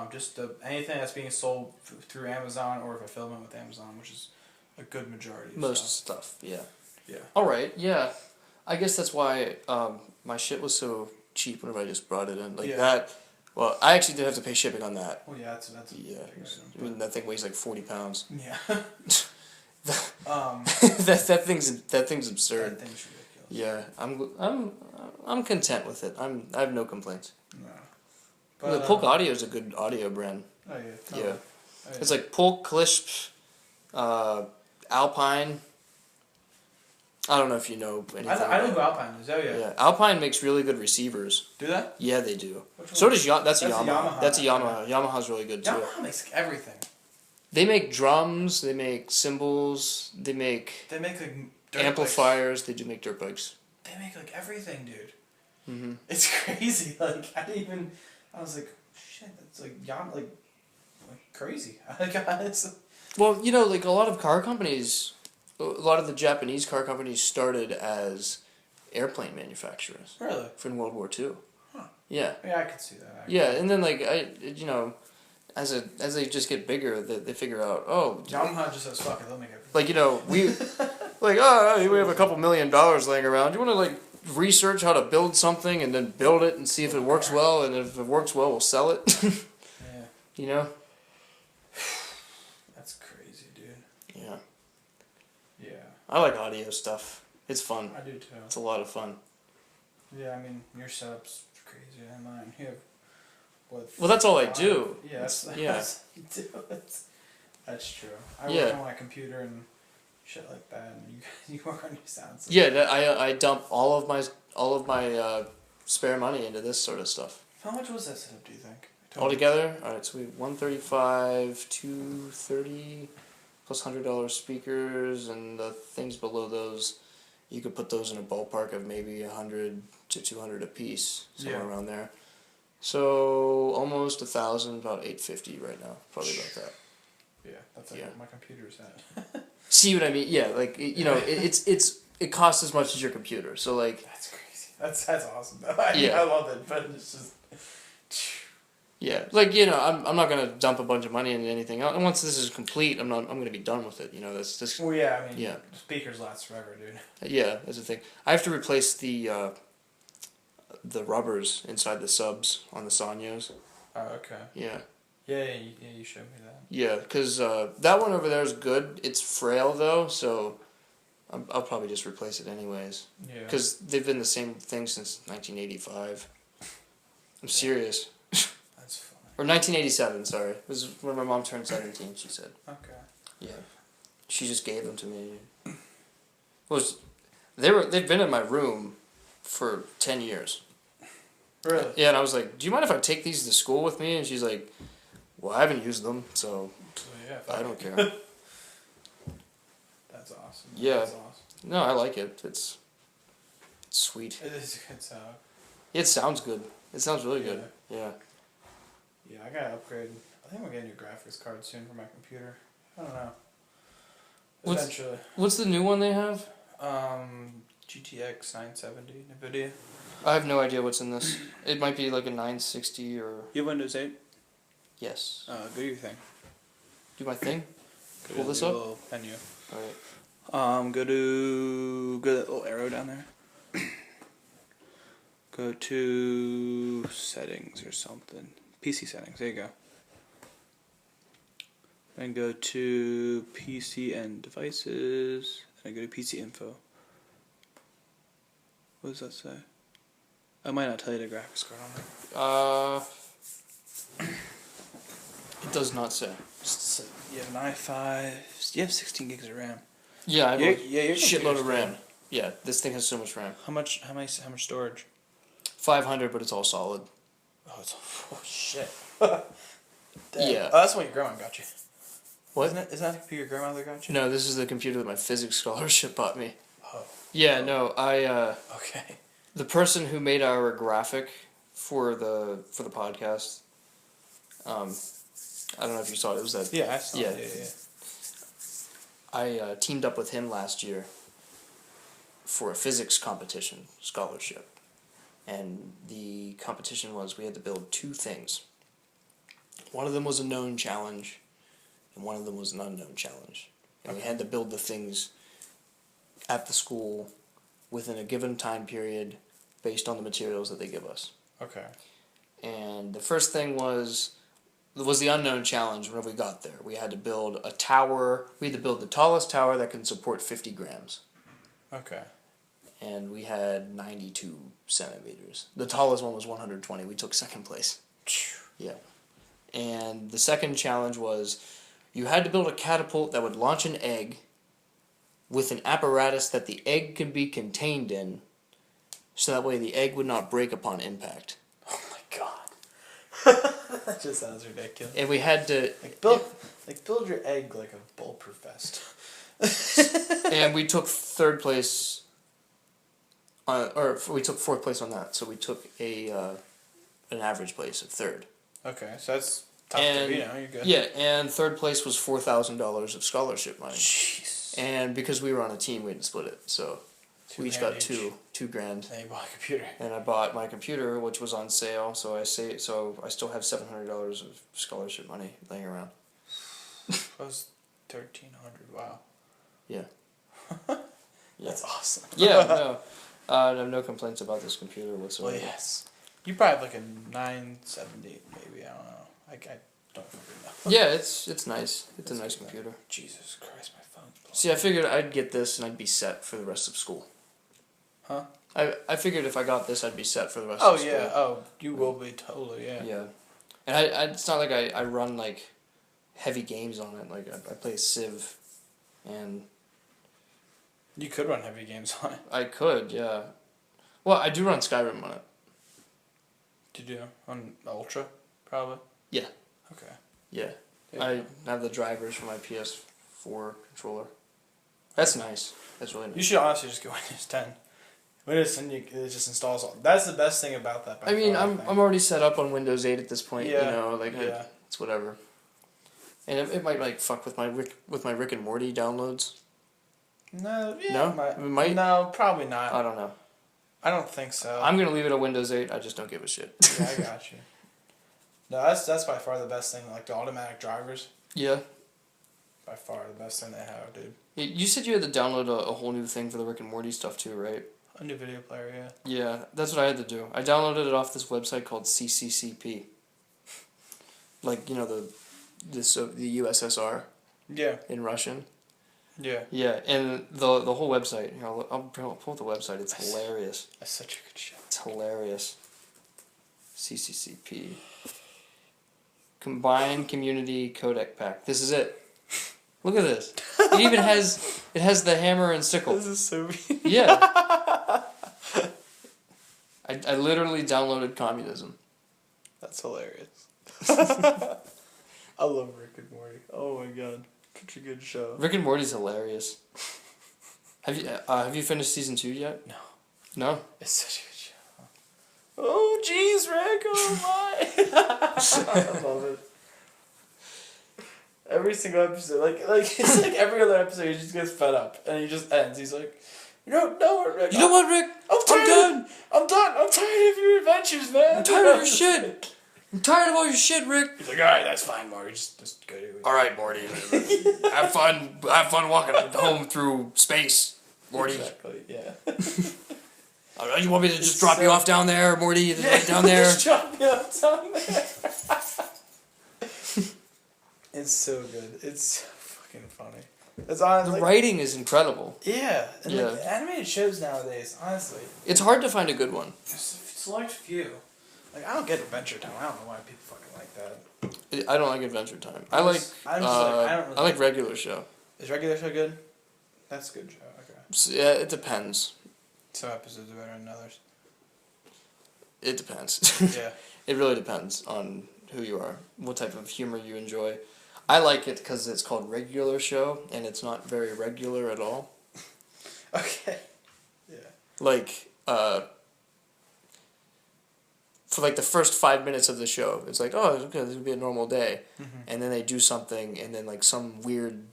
Just anything that's being sold through Amazon or fulfillment with Amazon, which is a good majority of Most stuff, yeah. Yeah. Alright, yeah. I guess that's why my shit was so cheap whenever I just brought it in. Like that. Well, I actually did have to pay shipping on that. Well, yeah, that's yeah. I mean, that thing weighs like 40 pounds. Yeah. that thing's absurd. That thing's ridiculous. Yeah, I'm content with it. I have no complaints. No. But, Polk Audio is a good audio brand. Oh yeah. Totally. Yeah. Oh, yeah. It's like Polk, Clisp, Alpine. I don't know if you know anything. I know who Alpine is. Oh yeah. Yeah, Alpine makes really good receivers. Do that? Yeah, they do. Which So one? does that's a That's a Yamaha. Yamaha. That's a Yamaha. Yamaha's really good too. Yamaha makes everything. They make drums. They make cymbals. They make They make like dirt amplifiers. They do make dirt bikes. Bikes. They make like everything, dude. Mm-hmm. It's crazy. Like I was like, shit. That's like like crazy. Well, you know, like a lot of car companies, a lot of the Japanese car companies started as airplane manufacturers. Really? From World War II. Huh. Yeah. Yeah, I could see that. Actually. Yeah, and then like as they just get bigger, they figure out, oh, Yamaha just says fuck it, they'll make everything. like we like we have a couple $1 million laying around. Do you want to like research how to build something and then build it and see if it works well, and if it works well, we'll sell it. Yeah. You know. I like audio stuff. It's fun. I do too. It's a lot of fun. Yeah, I mean, your setup's crazier than mine. You have, well, that's all I do. Yeah, that's you do. That's true. I work on my computer and shit like that, and you work on your sound system. Yeah, I dump all of my spare money into this sort of stuff. How much was that setup, do you think? Altogether? Alright, so we 135, 230 plus $100 speakers, and the things below those, you could put those in a ballpark of maybe 100 to 200 a piece, somewhere around there. So almost 1,000, about 850 right now, probably about that. Yeah, that's like what my computer's at. See what I mean? Yeah, like it costs as much as your computer. So like that's crazy. That's awesome though. I love it, but it's just. Yeah, like I'm not gonna dump a bunch of money into anything else. And once this is complete, I'm gonna be done with it. That's this. Well, yeah, I mean, speakers last forever, dude. Yeah, that's the thing. I have to replace the rubbers inside the subs on the Sanyos. Oh, okay. Yeah. Yeah, you showed me that. Yeah, because that one over there is good. It's frail though, so I'll probably just replace it anyways. Yeah. Because they've been the same thing since 1985. I'm serious. That's funny. Or 1987, sorry. It was when my mom turned 17, she said. Okay. Yeah. She just gave them to me. They've been in my room for 10 years. Really? Yeah, and I was like, do you mind if I take these to school with me? And she's like, well, I haven't used them, so I don't care. That's awesome. Yeah. That's awesome. No, I like it. It's sweet. It is a good sound. It sounds good. It sounds really good. Yeah. Yeah, I gotta upgrade. I think I'm getting a new graphics card soon for my computer. I don't know. Eventually. What's the new one they have? GTX 970 NVIDIA. I have no idea what's in this. It might be like a 960 or... You have Windows 8? Yes. Go to your thing. Do my thing? Go Pull to this the up? little menu. Alright. Go to that little arrow down there. Go to settings or something. PC settings, there you go. Then go to PC and devices. And go to PC info. What does that say? I might not tell you the graphics card on there. It does not say. You have an i5. You have 16 gigs of RAM. Yeah, I have a your shitload of RAM. Yeah, this thing has so much RAM. How much storage? 500, but it's all solid. Oh shit. Yeah. Oh, that's what your grandma got you. What? Isn't that the computer your grandmother got you? No, this is the computer that my physics scholarship bought me. Oh. Yeah, no, Okay. the person who made our graphic for the podcast, I don't know if you saw it. It was that. Yeah, I saw it. Yeah. I teamed up with him last year for a physics competition scholarship. And the competition was we had to build two things. One of them was a known challenge, and one of them was an unknown challenge. And we had to build the things at the school within a given time period based on the materials that they give us. Okay. And the first thing was the unknown challenge whenever we got there. We had to build a tower. We had to build the tallest tower that can support 50 grams. Okay. And we had 92 centimeters. The tallest one was 120. We took second place. Yeah. And the second challenge was you had to build a catapult that would launch an egg with an apparatus that the egg could be contained in, so that way the egg would not break upon impact. Oh my god. That just sounds ridiculous. And we had to build your egg like a bulletproof vest. And we took third place. Or we took fourth place on that, so we took an average place of third. Okay, so that's top three, you're good. Yeah, and third place was $4,000 of scholarship money. Jeez. And because we were on a team, we had to split it, so we each got $2,000. And you bought a computer. And I bought my computer, which was on sale, so I still have $700 of scholarship money laying around. That was $1,300. Wow. Yeah. That's awesome. Yeah. No. I have no complaints about this computer whatsoever. Well, yes. You probably have like a 970, maybe. I don't know. don't fucking know. Yeah, it's nice. It's a nice computer. Jesus Christ, my phone's blowing. See, I figured I'd get this and I'd be set for the rest of school. Huh? I figured if I got this, I'd be set for the rest of school. Oh, yeah. Oh, you will be totally, yeah. Yeah. And I it's not like I run, like, heavy games on it. Like, I play Civ, and... You could run heavy games on it. I could, yeah. Well, I do run Skyrim on it. Did you? On Ultra, probably? Yeah. Okay. Yeah. Yeah. I have the drivers for my PS4 controller. That's nice. That's really nice. You should honestly just go Windows 10. Windows 10, it just installs all. That's the best thing about that. I mean, I'm already set up on Windows 8 at this point. Yeah. You know, like Yeah. it's whatever. And it might like fuck with my Rick and Morty downloads. No. Yeah. No? It It might? No, probably not. I don't know. I don't think so. I'm gonna leave it on Windows 8. I just don't give a shit. Yeah, I got you. No, that's by far the best thing. Like the automatic drivers. Yeah. By far the best thing they have, dude. You said you had to download a whole new thing for the Rick and Morty stuff too, right? A new video player, yeah. Yeah, that's what I had to do. I downloaded it off this website called CCCP. Like, you know, the USSR Yeah. in Russian. Yeah. Yeah, and the whole website. You know, I'll pull up the website. It's hilarious. That's such a good show. It's hilarious. CCCP. Combined Community Codec Pack. This is it. Look at this. It even has the hammer and sickle. This is so weird. Yeah. I literally downloaded communism. That's hilarious. I love Rick and Morty. Oh my god. Such a good show. Rick and Morty's hilarious. Have you finished season 2 yet? No. No? It's such a good show. Oh jeez, Rick, oh my. I love it. Every single episode, like it's like every other episode, he just gets fed up and he just ends. He's like, you know what, Rick? You know what, Rick? I'm done. I'm tired of your adventures, man. I'm tired of your shit. I'm tired of all your shit, Rick. He's like, all right, that's fine, Morty. Just go do it. All right, Morty. Have fun walking home through space, Morty. Exactly. Yeah. You want me to just drop you off down there, Morty? Right down there. Just drop me off down there. It's so good. It's so fucking funny. It's honestly The writing is incredible. yeah, and Yeah. like animated shows nowadays, honestly, It's hard to find a good one. there's a select few. Like I don't get Adventure Time. I don't know why people fucking like that. I don't like Adventure Time. I like I don't really. I like regular show. Is regular show good? That's a good show. Okay. So, yeah, it depends. Some episodes are better than others. It depends. Yeah. It really depends on who you are, what type of humor you enjoy. I like it because it's called regular show, and it's not very regular at all. Okay. Yeah. Like, for like the first 5 minutes of the show, it's like, oh, okay, this would be a normal day. Mm-hmm. And then they do something, and then like some weird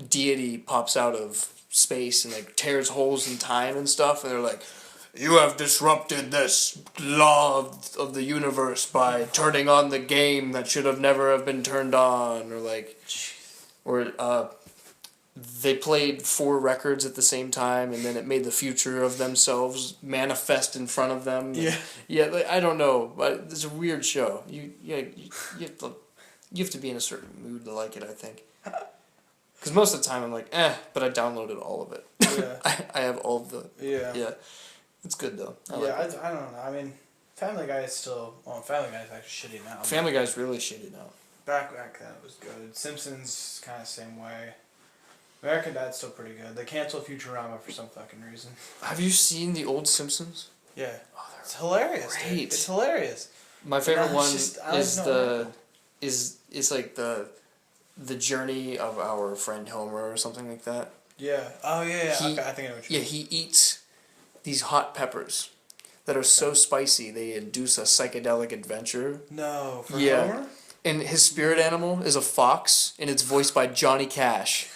deity pops out of space and like tears holes in time and stuff, and they're like, you have disrupted this law of the universe by turning on the game that should have never have been turned on, or like, or they played 4 records at the same time, and then it made the future of themselves manifest in front of them. Yeah. Yeah, like, I don't know, but it's a weird show. You have to be in a certain mood to like it, I think. Because most of the time I'm like, but I downloaded all of it. Yeah. I have all of the... Yeah. Yeah. It's good, though. I I don't know. I mean, Family Guy is still... Well, Family Guy is actually shitty now. Family Guy's really shitty now. Back then it was good. Simpsons kind of same way. American Dad's still pretty good. They canceled Futurama for some fucking reason. Have you seen the old Simpsons? Yeah. It's hilarious. great. Dude. It's hilarious. My favorite one is is like the journey of our friend Homer or something like that. Yeah. Oh yeah. He- Okay, I think I know what you Yeah, he eats these hot peppers that are so spicy they induce a psychedelic adventure. No. For Yeah. Homer? And his spirit animal is a fox, and it's voiced by Johnny Cash.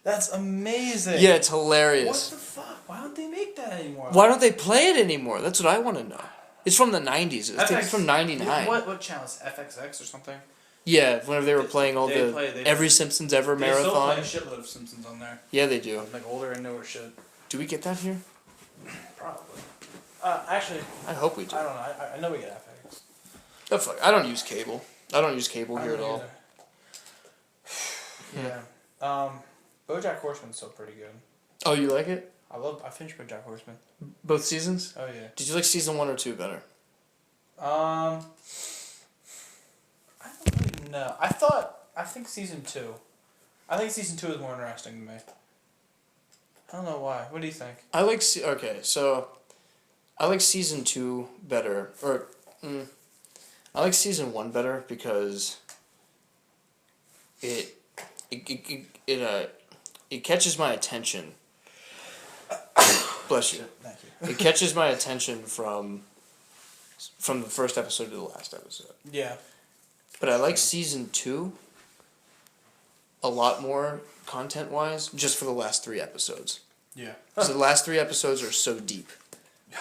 That's amazing. Yeah, it's What hilarious. the fuck? Why don't they make that anymore? Why don't they play it anymore? That's what I want to know. It's from the 90s. I think it's from 99. What channel is FXX or something? Yeah, whenever they were playing all They the play- every Simpsons ever They still play marathon. a shitload of Simpsons on there. Yeah, they do. Like older and newer shit. Do we get that here? Probably. Actually, I hope we do. I don't know. I know we get FX. Oh, fuck. I don't use cable. I don't use cable here at all. Yeah. BoJack Horseman's still pretty good. Oh, you like it? I finished BoJack Horseman. Both seasons? Oh yeah. Did you like season 1 or 2 better? I don't really know. I think season 2. I think season 2 is more interesting to me. I don't know why. What do you think? I like I like season 2 better, I like season 1 better because it catches my attention. Bless you. Thank you. It catches my attention from the first episode to the last episode. Yeah. But I like season 2 a lot more content-wise just for the last 3 episodes. Yeah. Because the last 3 episodes are so deep.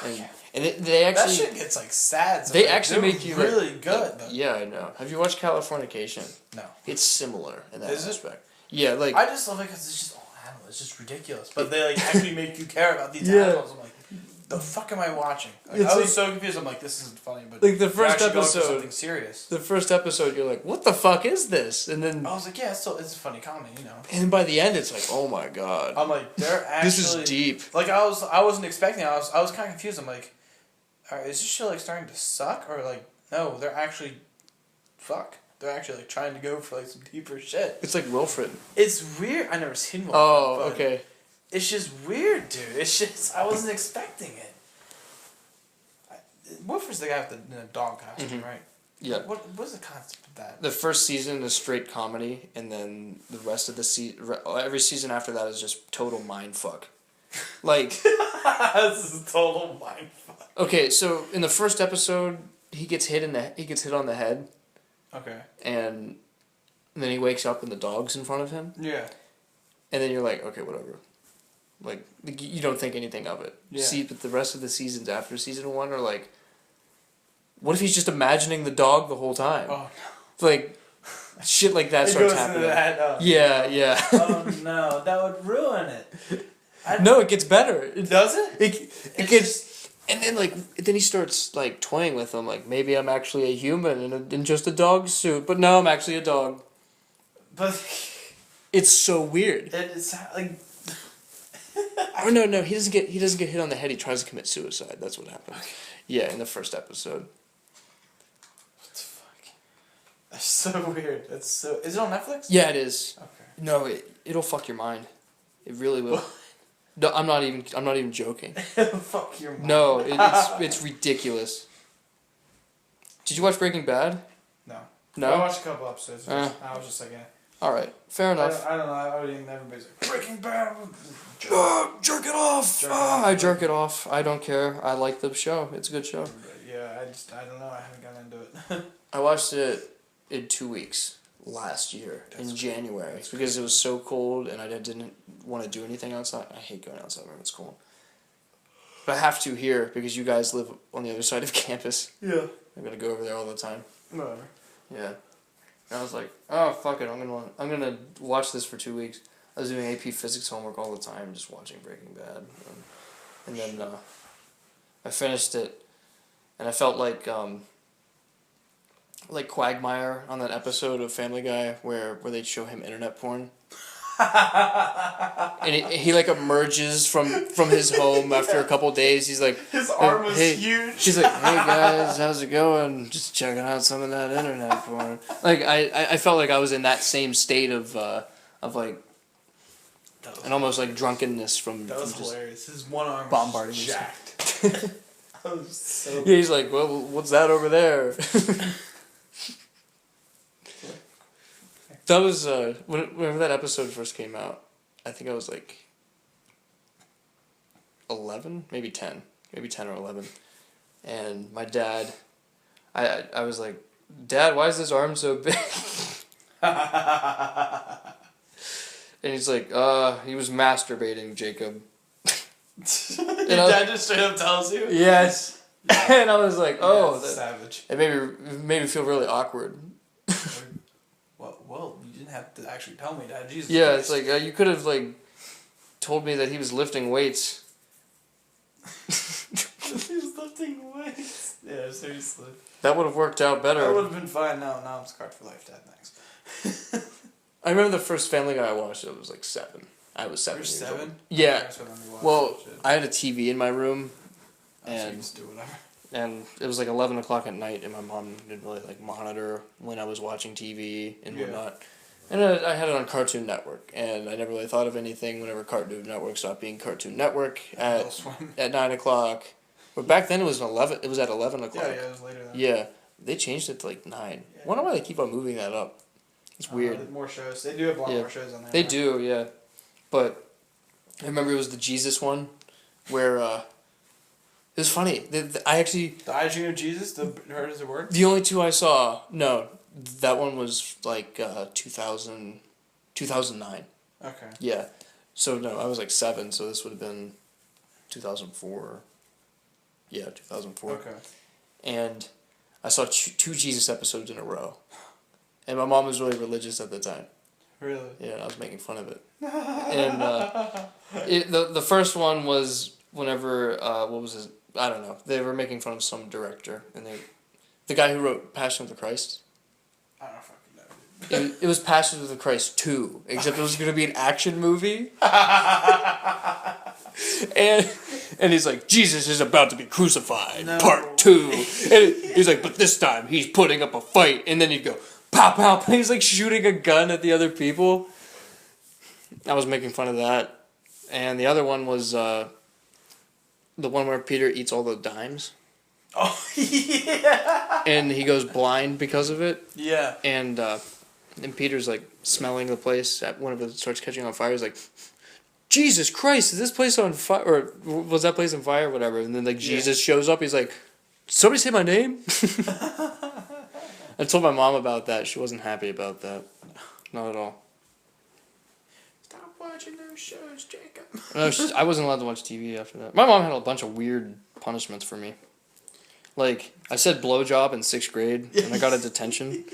And, Yeah. and they actually... That shit gets, like, sad. So they like, actually make you... really good, though. Yeah, I know. Have you watched Californication? No. It's similar in that Is it? aspect. Yeah, like... I just love it because it's just all animals. It's just ridiculous. But they, like, actually make you care about these Yeah. animals. I'm like, the fuck am I watching? Like, It's I was like- so confused. I'm like, this isn't funny, but Like, the they're first actually going for episode- something serious. The first episode, you're like, what the fuck is this? And then... I was like, yeah, it's a funny comedy, you know. And by the end, it's like, oh my god. I'm like, they're actually... This is deep. Like, I wasn't expecting it. I was kind of confused. I'm like, alright, is this shit, like, starting to suck? Or, like, no, they're actually... Fuck. They're actually, like, trying to go for, like, some deeper shit. It's like Wilfred. It's weird. I never seen one. Oh, but okay. It's just weird, dude. It's just... I wasn't expecting it. Wilfred's the guy with the dog costume, right? Yeah. What's the concept of that? The first season is straight comedy, and then the rest of the every season after that is just total mindfuck. Like... This is total mindfuck. Okay, so in the first episode, he gets hit on the head, Okay. and then he wakes up and the dog's in front of him, Yeah. and then you're like, okay, whatever. Like you don't think anything of it. Yeah. See, but the rest of the seasons after season 1 are like, what if he's just imagining the dog the whole time? Oh, Like, shit like that it starts goes happening. into that. Oh, Yeah, yeah. Oh no, that would ruin it. No, it gets better. Does it? It gets, and then he starts like toying with them, like maybe I'm actually a human in just a dog suit, but no, I'm actually a dog. But It's so weird. it's like. Oh no, he doesn't get hit on the head. He tries to commit suicide. That's what happens. Okay. Yeah, in the first episode. What the fuck? That's so weird. That's so. Is it on Netflix? Yeah, it is. Okay. No, it'll fuck your mind. It really will. No, I'm not even joking. Fuck your mind. No, it's ridiculous. Did you watch Breaking Bad? No. No? I watched a couple episodes. I was just like, yeah. All right, fair enough. I don't know. I would even everybody's like Breaking Bad. Jerk it off. I jerk it off. I don't care. I like the show. It's a good show. Yeah, I don't know. I haven't gotten into it. I watched it in 2 weeks last year in January because it was so cold and I didn't want to do anything outside. I hate going outside when it's cold. But I have to here because you guys live on the other side of campus. Yeah. I'm gonna go over there all the time. Whatever. Yeah. And I was like, oh fuck it, I'm gonna watch this for 2 weeks. I was doing AP Physics homework all the time, just watching Breaking Bad, and then I finished it, and I felt like Quagmire on that episode of Family Guy where they show him internet porn. And he like emerges from his home after a couple days. He's like, his arm was hey. huge. He's like, hey guys, how's it going? Just checking out some of that internet porn. Like I felt like I was in that same state of like an almost like drunkenness from. That was from just hilarious. His one arm bombarding was me. jacked. I was so. Yeah, he's like, well, what's that over there? That was whenever that episode first came out. I think I was like 11, maybe 10 or 11, and my dad, I was like, Dad, why is his arm so big? And he's like, he was masturbating, Jacob. Your dad just straight up tells you? Yes. And I was like, oh, That's savage. it made me feel really awkward. Well, you didn't have to actually tell me that. Jesus Yeah, Christ. it's like you could have like told me that he was lifting weights. He's lifting weights. Yeah, seriously. That would have worked out better. That would have been fine. Now I'm scarred for life, Dad. Thanks. I remember the first Family Guy I watched. It was like 7. I was 7 You're years 7? old. Yeah. Well, shit. I had a TV in my room, So you and just do whatever. and it was like 11 o'clock at night, and my mom didn't really like monitor when I was watching TV and whatnot. And I had it on Cartoon Network, and I never really thought of anything whenever Cartoon Network stopped being Cartoon Network at 9 o'clock. But back then it was 11. It was at 11 o'clock. Yeah, it was later than Yeah, they changed it to like 9. Yeah. Wonder why they keep on moving that up. It's weird. More shows. They do have a lot more shows on there. They do, yeah. But I remember it was the Jesus one, where it was funny. I actually The Eye of Jesus. The Heard Is a Word. the only 2 I saw. No, that one was like 2009. Okay. Yeah. So no, I was like 7. So this would have been 2004. Yeah, 2004. Okay. And I saw 2 Jesus episodes in a row. And my mom was really religious at the time. Really? Yeah, and I was making fun of it. And the first one was whenever what was his? I don't know. They were making fun of some director, and the guy who wrote Passion of the Christ. I don't fucking know. It was Passion of the Christ 2, except it was going to be an action movie. And he's like, Jesus is about to be crucified, part 2. And he's like, but this time he's putting up a fight. And then he'd go, pow, pow, pow. He's like shooting a gun at the other people. I was making fun of that. And the other one was the one where Peter eats all the dimes. Oh, yeah. And he goes blind because of it. Yeah. And Peter's like smelling the place at one of it starts catching on fire. He's like, Jesus Christ, is this place on fire? Or was that place on fire or whatever? And then like Jesus shows up. He's like, somebody say my name? I told my mom about that. She wasn't happy about that. Not at all. Stop watching those shows, Jacob. No, I wasn't allowed to watch TV after that. My mom had a bunch of weird punishments for me. Like, I said blowjob in 6th grade, and I got a detention.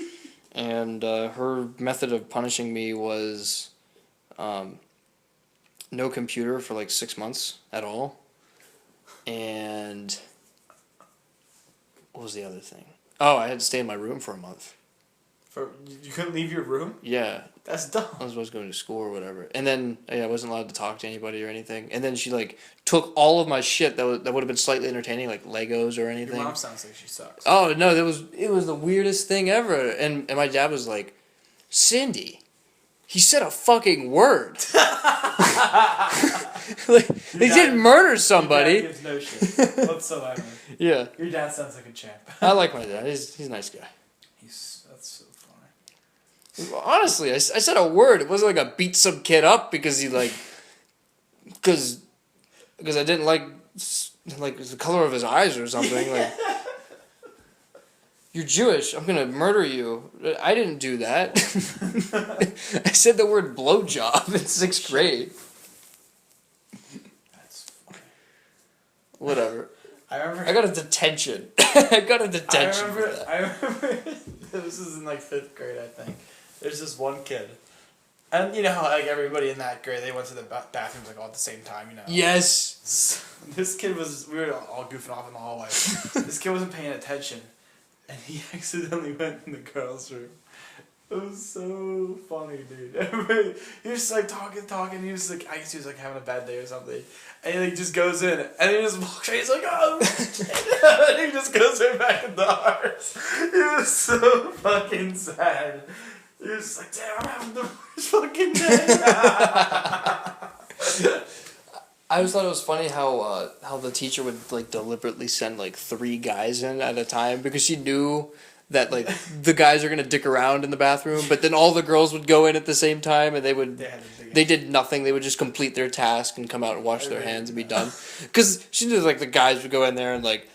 And her method of punishing me was no computer for like 6 months at all. And what was the other thing? Oh, I had to stay in my room for a month. You couldn't leave your room? Yeah. That's dumb. I was supposed to go to school or whatever. And then I wasn't allowed to talk to anybody or anything. And then she like took all of my shit that would have been slightly entertaining, like Legos or anything. Your mom sounds like she sucks. Oh no, it was the weirdest thing ever. And my dad was like, Cindy, he said a fucking word. Like, they didn't murder somebody. Your dad gives no shit whatsoever. Yeah. Your dad sounds like a champ. I like my dad. He's a nice guy. That's so funny. Honestly, I said a word. It wasn't like I beat some kid up because he like, because I didn't like the color of his eyes or something. Like, you're Jewish. I'm gonna murder you. I didn't do that. I said the word blowjob in 6th grade. That's funny. Whatever. I remember. I got a detention. I got a detention. I remember. This is in like 5th grade, I think. There's this one kid, and you know how like everybody in that grade they went to the bathrooms like all at the same time, you know. Yes. So, this kid we were all goofing off in the hallway. This kid wasn't paying attention, and he accidentally went in the girls' room. It was so funny, dude. Everybody, he was just like talking. He was like, I guess he was like having a bad day or something. And he like just goes in, and he just walks right. He's like, oh, and he just goes right back in the arms. He was so fucking sad. He was just like, damn, I'm having the worst fucking day. I always thought it was funny how the teacher would like deliberately send like 3 guys in at a time because she knew that like the guys are gonna dick around in the bathroom, but then all the girls would go in at the same time and they did nothing. They would just complete their task and come out and wash their hands and be done. Because she knew like the guys would go in there and like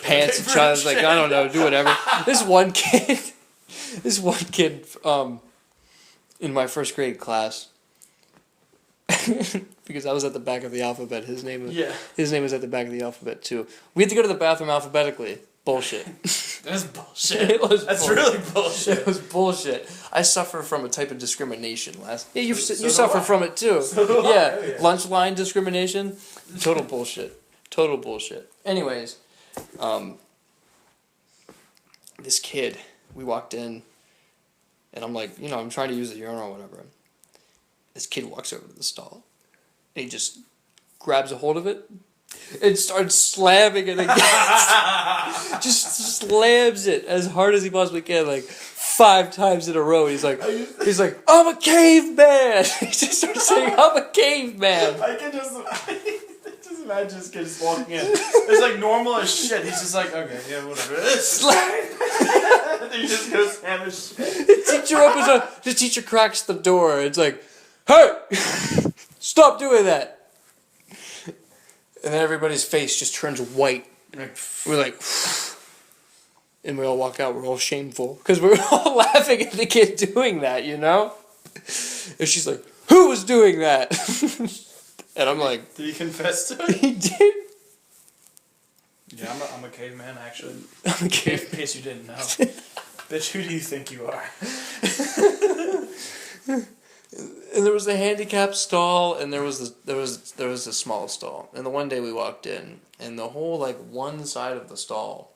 pants each other, like I don't know, do whatever. This one kid in my 1st grade class. Because I was at the back of the alphabet. His name was at the back of the alphabet too. We had to go to the bathroom alphabetically. Bullshit. That's bullshit. That's really bullshit. It was bullshit. I suffer from a type of discrimination. Yeah, you suffer from it too. Yeah, lunch line discrimination. Total bullshit. Total bullshit. Anyways, This kid, we walked in, and I'm like, I'm trying to use the urinal or whatever. This kid walks over to the stall, and he just grabs a hold of it and starts slamming it against. just slams it as hard as he possibly can, like 5 times in a row. He's like, I'm a caveman. He just starts saying, I'm a caveman. I can just imagine this kid just walking in. It's like normal as shit. He's just like, okay, yeah, whatever. He just goes slam his shit. The teacher cracks the door. It's like, hey, stop doing that. And then everybody's face just turns white. We're like, and we all walk out. We're all shameful because we're all laughing at the kid doing that, And she's like, who was doing that? And I'm like, did he confess to it? He did. Yeah, I'm a caveman, actually. I'm a caveman. In case you didn't know. Bitch, who do you think you are? And there was the handicap stall, and there was a small stall. And the one day we walked in, and the whole one side of the stall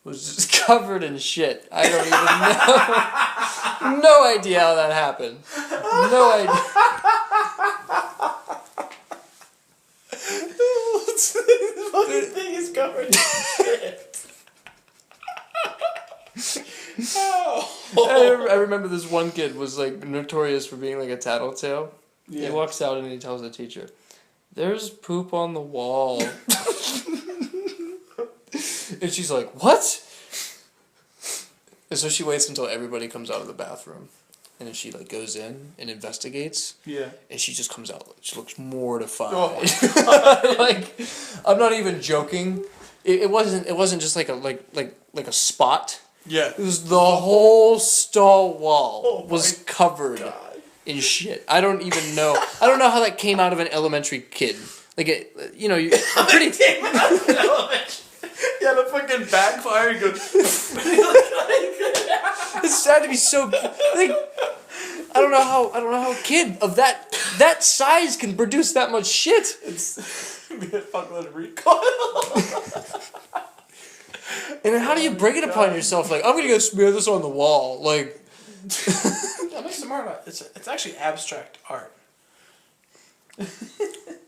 was just covered in shit. I don't even know. No idea how that happened. No idea. This fucking thing is covered in shit. I remember this one kid was notorious for being a tattletale. Yeah. He walks out and he tells the teacher, "There's poop on the wall." And she's like, "What?" And so she waits until everybody comes out of the bathroom. And then she goes in and investigates. Yeah. And she just comes out. She looks mortified. Oh. I'm not even joking. It wasn't just like a spot. Yeah. It was the whole stall wall was covered in shit. I don't even know. I don't know how that came out of an elementary kid. You're pretty. Yeah, the fucking backfire and goes. It's sad to be so. I don't know how a kid of that size can produce that much shit. It's be a fucking recoil. And then how do you bring it upon yourself? I'm gonna go smear this on the wall. That makes it more. It's actually abstract art.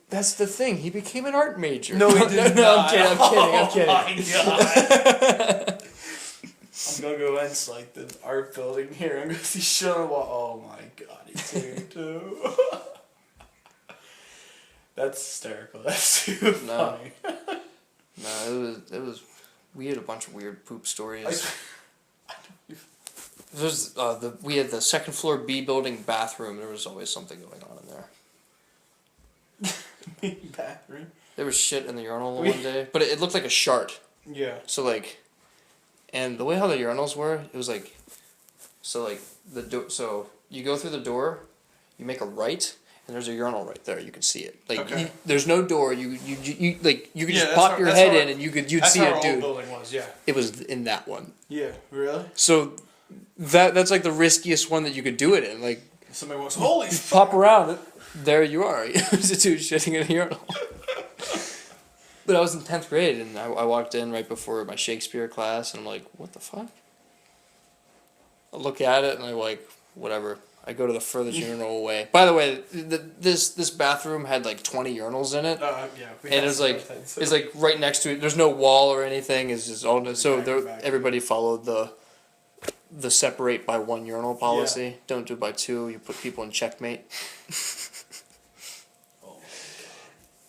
That's the thing. He became an art major. No, he didn't. No, I'm kidding. I'm kidding. Oh my god. I'm gonna go into the art building here and go see shit on the wall. Oh my god, he's here too. That's hysterical. That's too funny. No, it was. We had a bunch of weird poop stories. We had the second floor B building bathroom. There was always something going on in there. Bathroom. There was shit in the urinal one day, but it looked like a shart. Yeah. So and the way how the urinals were, it was so you go through the door, you make a right, and there's a urinal right there. You can see it. There's no door. You could just pop your head in and you'd see a dude. That's how our old building was. Yeah. It was in that one. Yeah. Really? So that's the riskiest one that you could do it in. Somebody walks. Holy. Pop around. There you are. There's a dude shitting in a urinal. But I was in 10th grade, and I walked in right before my Shakespeare class, and I'm like, what the fuck? I look at it, and I'm like, whatever. I go to the furthest urinal away. By the way, this bathroom had 20 urinals in it. Yeah. And it was it's right next to it. There's no wall or anything. It's just all everybody followed the separate by one urinal policy. Yeah. Don't do it by two. You put people in checkmate.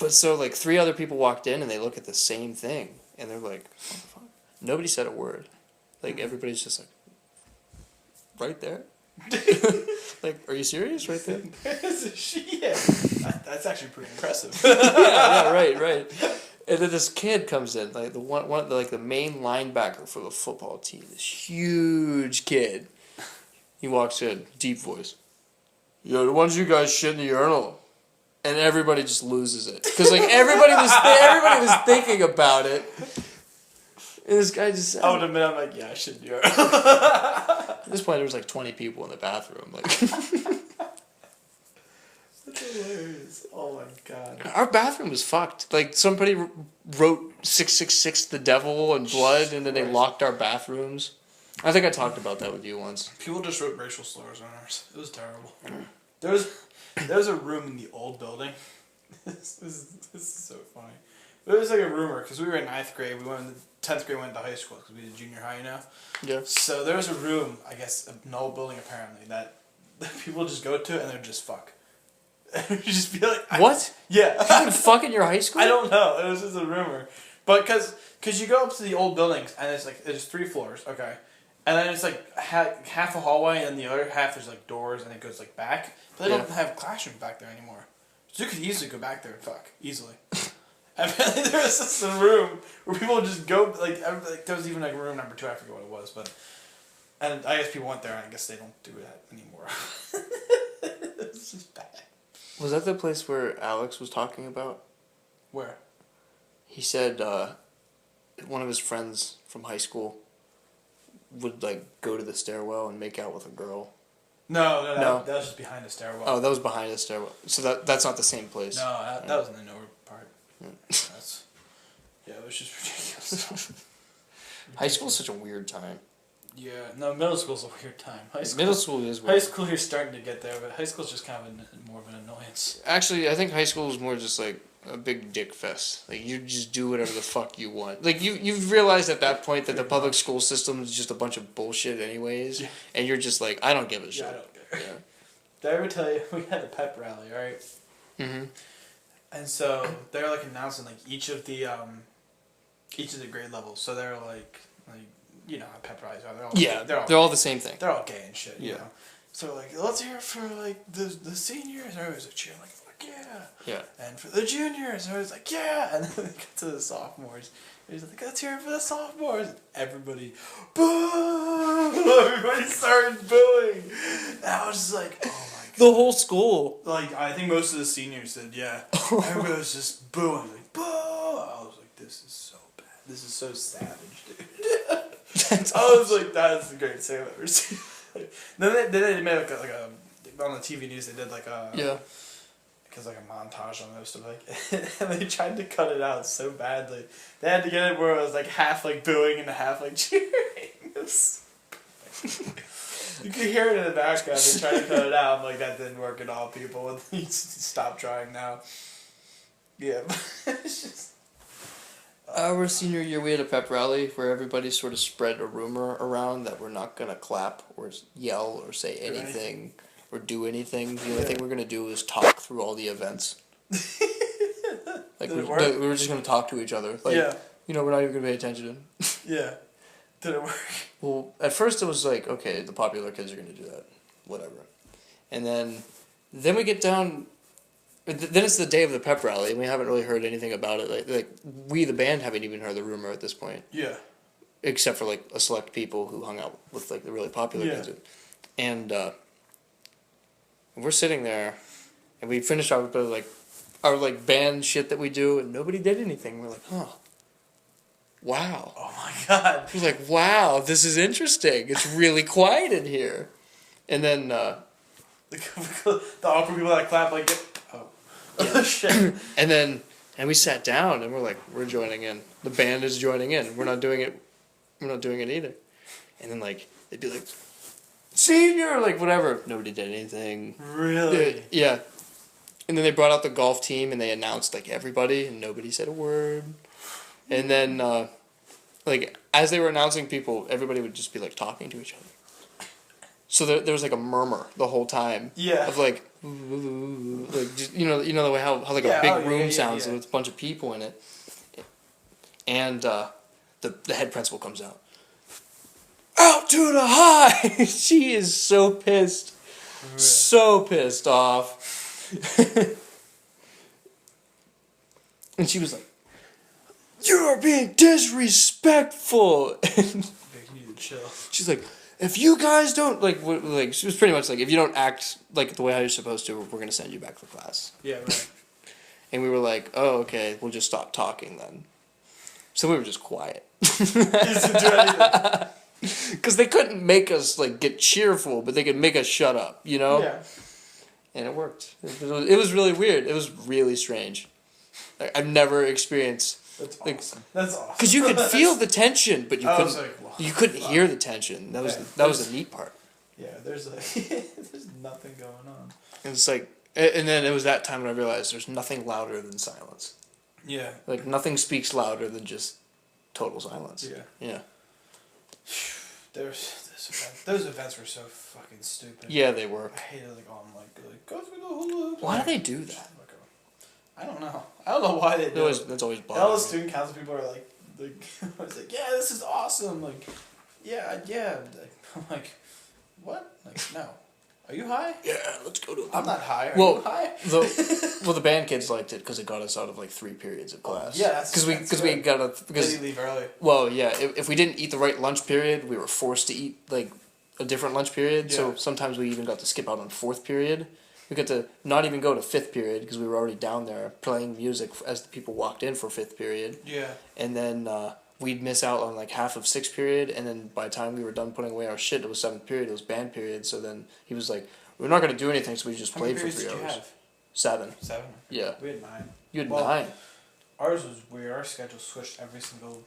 But so 3 other people walked in and they look at the same thing and they're like, what the fuck? Nobody said a word. Everybody's just right there. Are you serious? Right there? Yeah. That's actually pretty impressive. yeah, right. And then this kid comes in, the main linebacker for the football team. This huge kid. He walks in, deep voice. Yo, why don't you guys shit in the urinal? And everybody just loses it because everybody was thinking about it. And this guy just. I would admit, I'm like, yeah, I should do it. At this point, there was 20 people in the bathroom. That's hilarious. Oh my god. Our bathroom was fucked. Somebody wrote 666 the devil and blood, and then they locked our bathrooms. I think I talked about that with you once. People just wrote racial slurs on ours. It was terrible. There was a room in the old building. This is so funny. It was like a rumor because we were in 9th grade. We went in 10th grade. Went to high school because we did junior high now. Yeah. So there was a room, I guess, an old building apparently that people just go to and they'd just fuck. You just be like, what? Yeah. You would fuck in your high school? I don't know. It was just a rumor, but because you go up to the old buildings and it's like there's 3 floors, okay, and then it's like half a hallway and the other half there's like doors and it goes like back, but they don't have classrooms back there anymore. So you could easily go back there and fuck easily. Apparently there was just a room where people would just go like there was even like room number 2. I forget what it was, but and I guess people went there and I guess they don't do that anymore. It's just bad. Was that the place where Alex was talking about? Where? He said one of his friends from high school would like go to the stairwell and make out with a girl. No. That was just behind the stairwell. Oh, that was behind the stairwell. So that's not the same place. No, that was in the lower part. Yeah, it was just ridiculous. High school's such a weird time. Yeah, no, middle school's a weird time. Middle school is weird. High school, you're starting to get there, but high school's just kind of more of an annoyance. Actually, I think high school is more just like a big dick fest. Like, you just do whatever the fuck you want. Like, you've realized at that point that the public school system is just a bunch of bullshit anyways, and you're just like, I don't give a shit. Yeah, I don't care. Yeah. Did I ever tell you, we had a pep rally, right? Mm-hmm. And so, they're like announcing like each of the grade levels. So they're like you know how pep rallies are. They're all the same thing. They're all gay and shit. Yeah. You know? So like, let's hear it for like the seniors. And everybody's like cheering like, fuck yeah. Yeah. And for the juniors, and everybody's like, yeah. And then we get to the sophomores. He's like, let's hear it for the sophomores. Everybody, boo! Everybody started booing. And I was just like, oh my god. The whole school. Like, I think most of the seniors did, yeah. Everybody was just booing, like, boo! I was like, this is so bad. This is so savage, dude. I was like, that's the greatest thing I've ever seen. Then they made like a on the TV news, they did like a because like a montage on most of like, and they tried to cut it out so badly. They had to get it where it was like half like booing and half like cheering. You could hear it in the background. They tried to cut it out. I'm like, that didn't work at all, people. Stop trying now. Yeah, it's just. Our senior year, we had a pep rally where everybody sort of spread a rumor around that we're not going to clap or yell or say anything or do anything. The only thing we're going to do is talk through all the events. Like, we were just going to talk to each other. Like, you know, we're not even going to pay attention. Yeah. Did it work? Well, at first it was like, okay, the popular kids are going to do that. Whatever. And then we get down. Then it's the day of the pep rally, and we haven't really heard anything about it. Like we, the band, haven't even heard the rumor at this point. Yeah. Except for like a select people who hung out with like the really popular kids. And we're sitting there, and we finished our band shit that we do, and nobody did anything. We're like, huh. Wow. Oh my god. We're like, wow, this is interesting. It's really quiet in here. And then the awkward people that clap like. Oh shit. And we sat down and we're like, we're joining in. The band is joining in. We're not doing it either. And then like they'd be like, senior, like whatever. Nobody did anything. Really? Yeah. And then they brought out the golf team and they announced like everybody and nobody said a word. And then like as they were announcing people, everybody would just be like talking to each other. So there was like a murmur the whole time. Yeah. Of like, just, you know the way how like a big room sounds with a bunch of people in it. And the head principal comes out. Out to the high. She is so pissed, so pissed off. And she was like, "You are being disrespectful." You need to chill. She's like, if you guys don't, like, she was pretty much like, if you don't act, like, the way how you're supposed to, we're going to send you back to class. Yeah, right. And we were like, oh, okay, we'll just stop talking then. So we were just quiet. Because they couldn't make us, like, get cheerful, but they could make us shut up, you know? Yeah. And it worked. It was really weird. It was really strange. I've never experienced That's like, awesome. That's awesome. Because you could feel the tension, but you couldn't hear the tension. That was the neat part. Yeah, there's there's nothing going on. And it's like, and then it was that time when I realized there's nothing louder than silence. Yeah. Like nothing speaks louder than just total silence. Yeah. Yeah. Those events were so fucking stupid. Yeah, they were. I hated go through the whole. Why do they do that? I don't know. I don't know why they do it. That's always bothered. All the student council people are like, I was like, yeah, this is awesome. Like, yeah. I'm like, what? Like, no. Are you high? Yeah, let's go to. I'm not high. Are you high? The band kids liked it because it got us out of like 3 periods of class. Yeah, because Did you leave early? Well, yeah. If we didn't eat the right lunch period, we were forced to eat like a different lunch period. Yeah. So sometimes we even got to skip out on 4th period. We got to not even go to 5th period because we were already down there playing music as the people walked in for 5th period. Yeah. And then we'd miss out on like half of 6th period, and then by the time we were done putting away our shit, it was 7th period. It was band period. So then he was like, "We're not gonna do anything," so we just played for 3 hours. How many periods did you have? 7. 7. Yeah. We had 9. You had 9. Ours was weird. Our schedule switched every single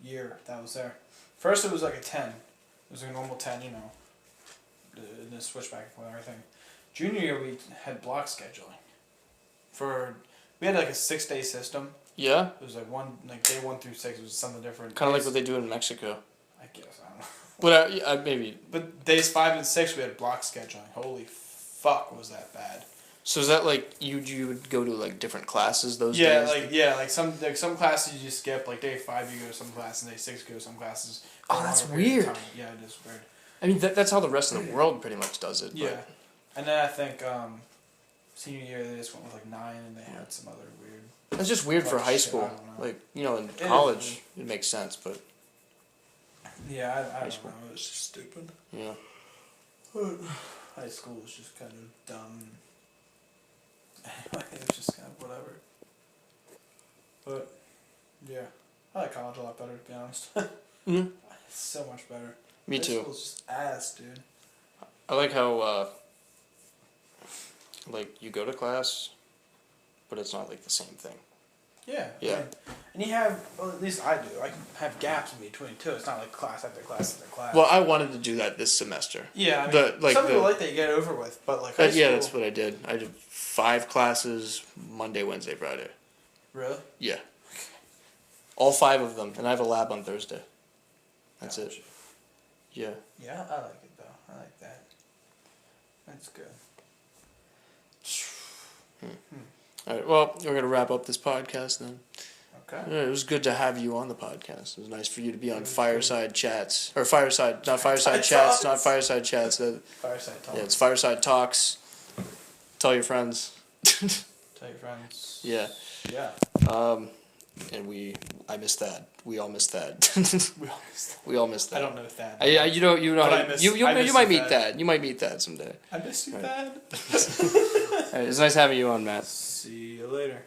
year that was there. First, it was like a 10. It was a normal 10, you know. And then switch back and forth and everything. Junior year, we had block scheduling. We had like a 6-day system. Yeah. It was like day 1 through 6 was something different. Kind of like what they do in Mexico. I guess, I don't know. But maybe. But days 5 and 6 we had block scheduling. Holy fuck, was that bad? So is that like you would go to like different classes those days? Like some classes you skip. Like day 5 you go to some classes, and day 6 you go to some classes. Oh, that's weird. Yeah, it is weird. I mean that's how the rest of the world pretty much does it. Yeah, and then I think senior year they just went with like 9, and they had some other weird. It's just weird for high school. Like in college it makes sense, but. Yeah, I don't know. It was just stupid. Yeah. High school was just kind of dumb. Anyway, it was just kind of whatever. But, yeah. I like college a lot better, to be honest. Mm-hmm. It's so much better. Me too. High school's just ass, dude. I like how, you go to class, but it's not like the same thing. Yeah. Yeah. I mean, and you have, well, at least I do. I can have gaps in between too. It's not like class after class after class. Well, I wanted to do that this semester. Yeah, I mean, some people like that you get over with, but like high school. Yeah, that's what I did. I did 5 classes Monday, Wednesday, Friday. Really? Yeah. All 5 of them, and I have a lab on Thursday. That's it. Yeah. Yeah, I like it though. I like that. That's good. All right. Well, we're gonna wrap up this podcast then. Okay. It was good to have you on the podcast. It was nice for you to be on Fireside Chats or Fireside, not Fireside Chats, not Fireside Chats. Fireside Talks. Yeah, it's Fireside Talks. Tell your friends. Tell your friends. Yeah. Yeah. And I miss Thad. We all miss Thad. We all miss Thad. We all miss Thad. I don't know Thad. You know. You might meet Thad. Thad. You might meet Thad someday. I miss you, Thad. All right, it's nice having you on, Matt. See you later.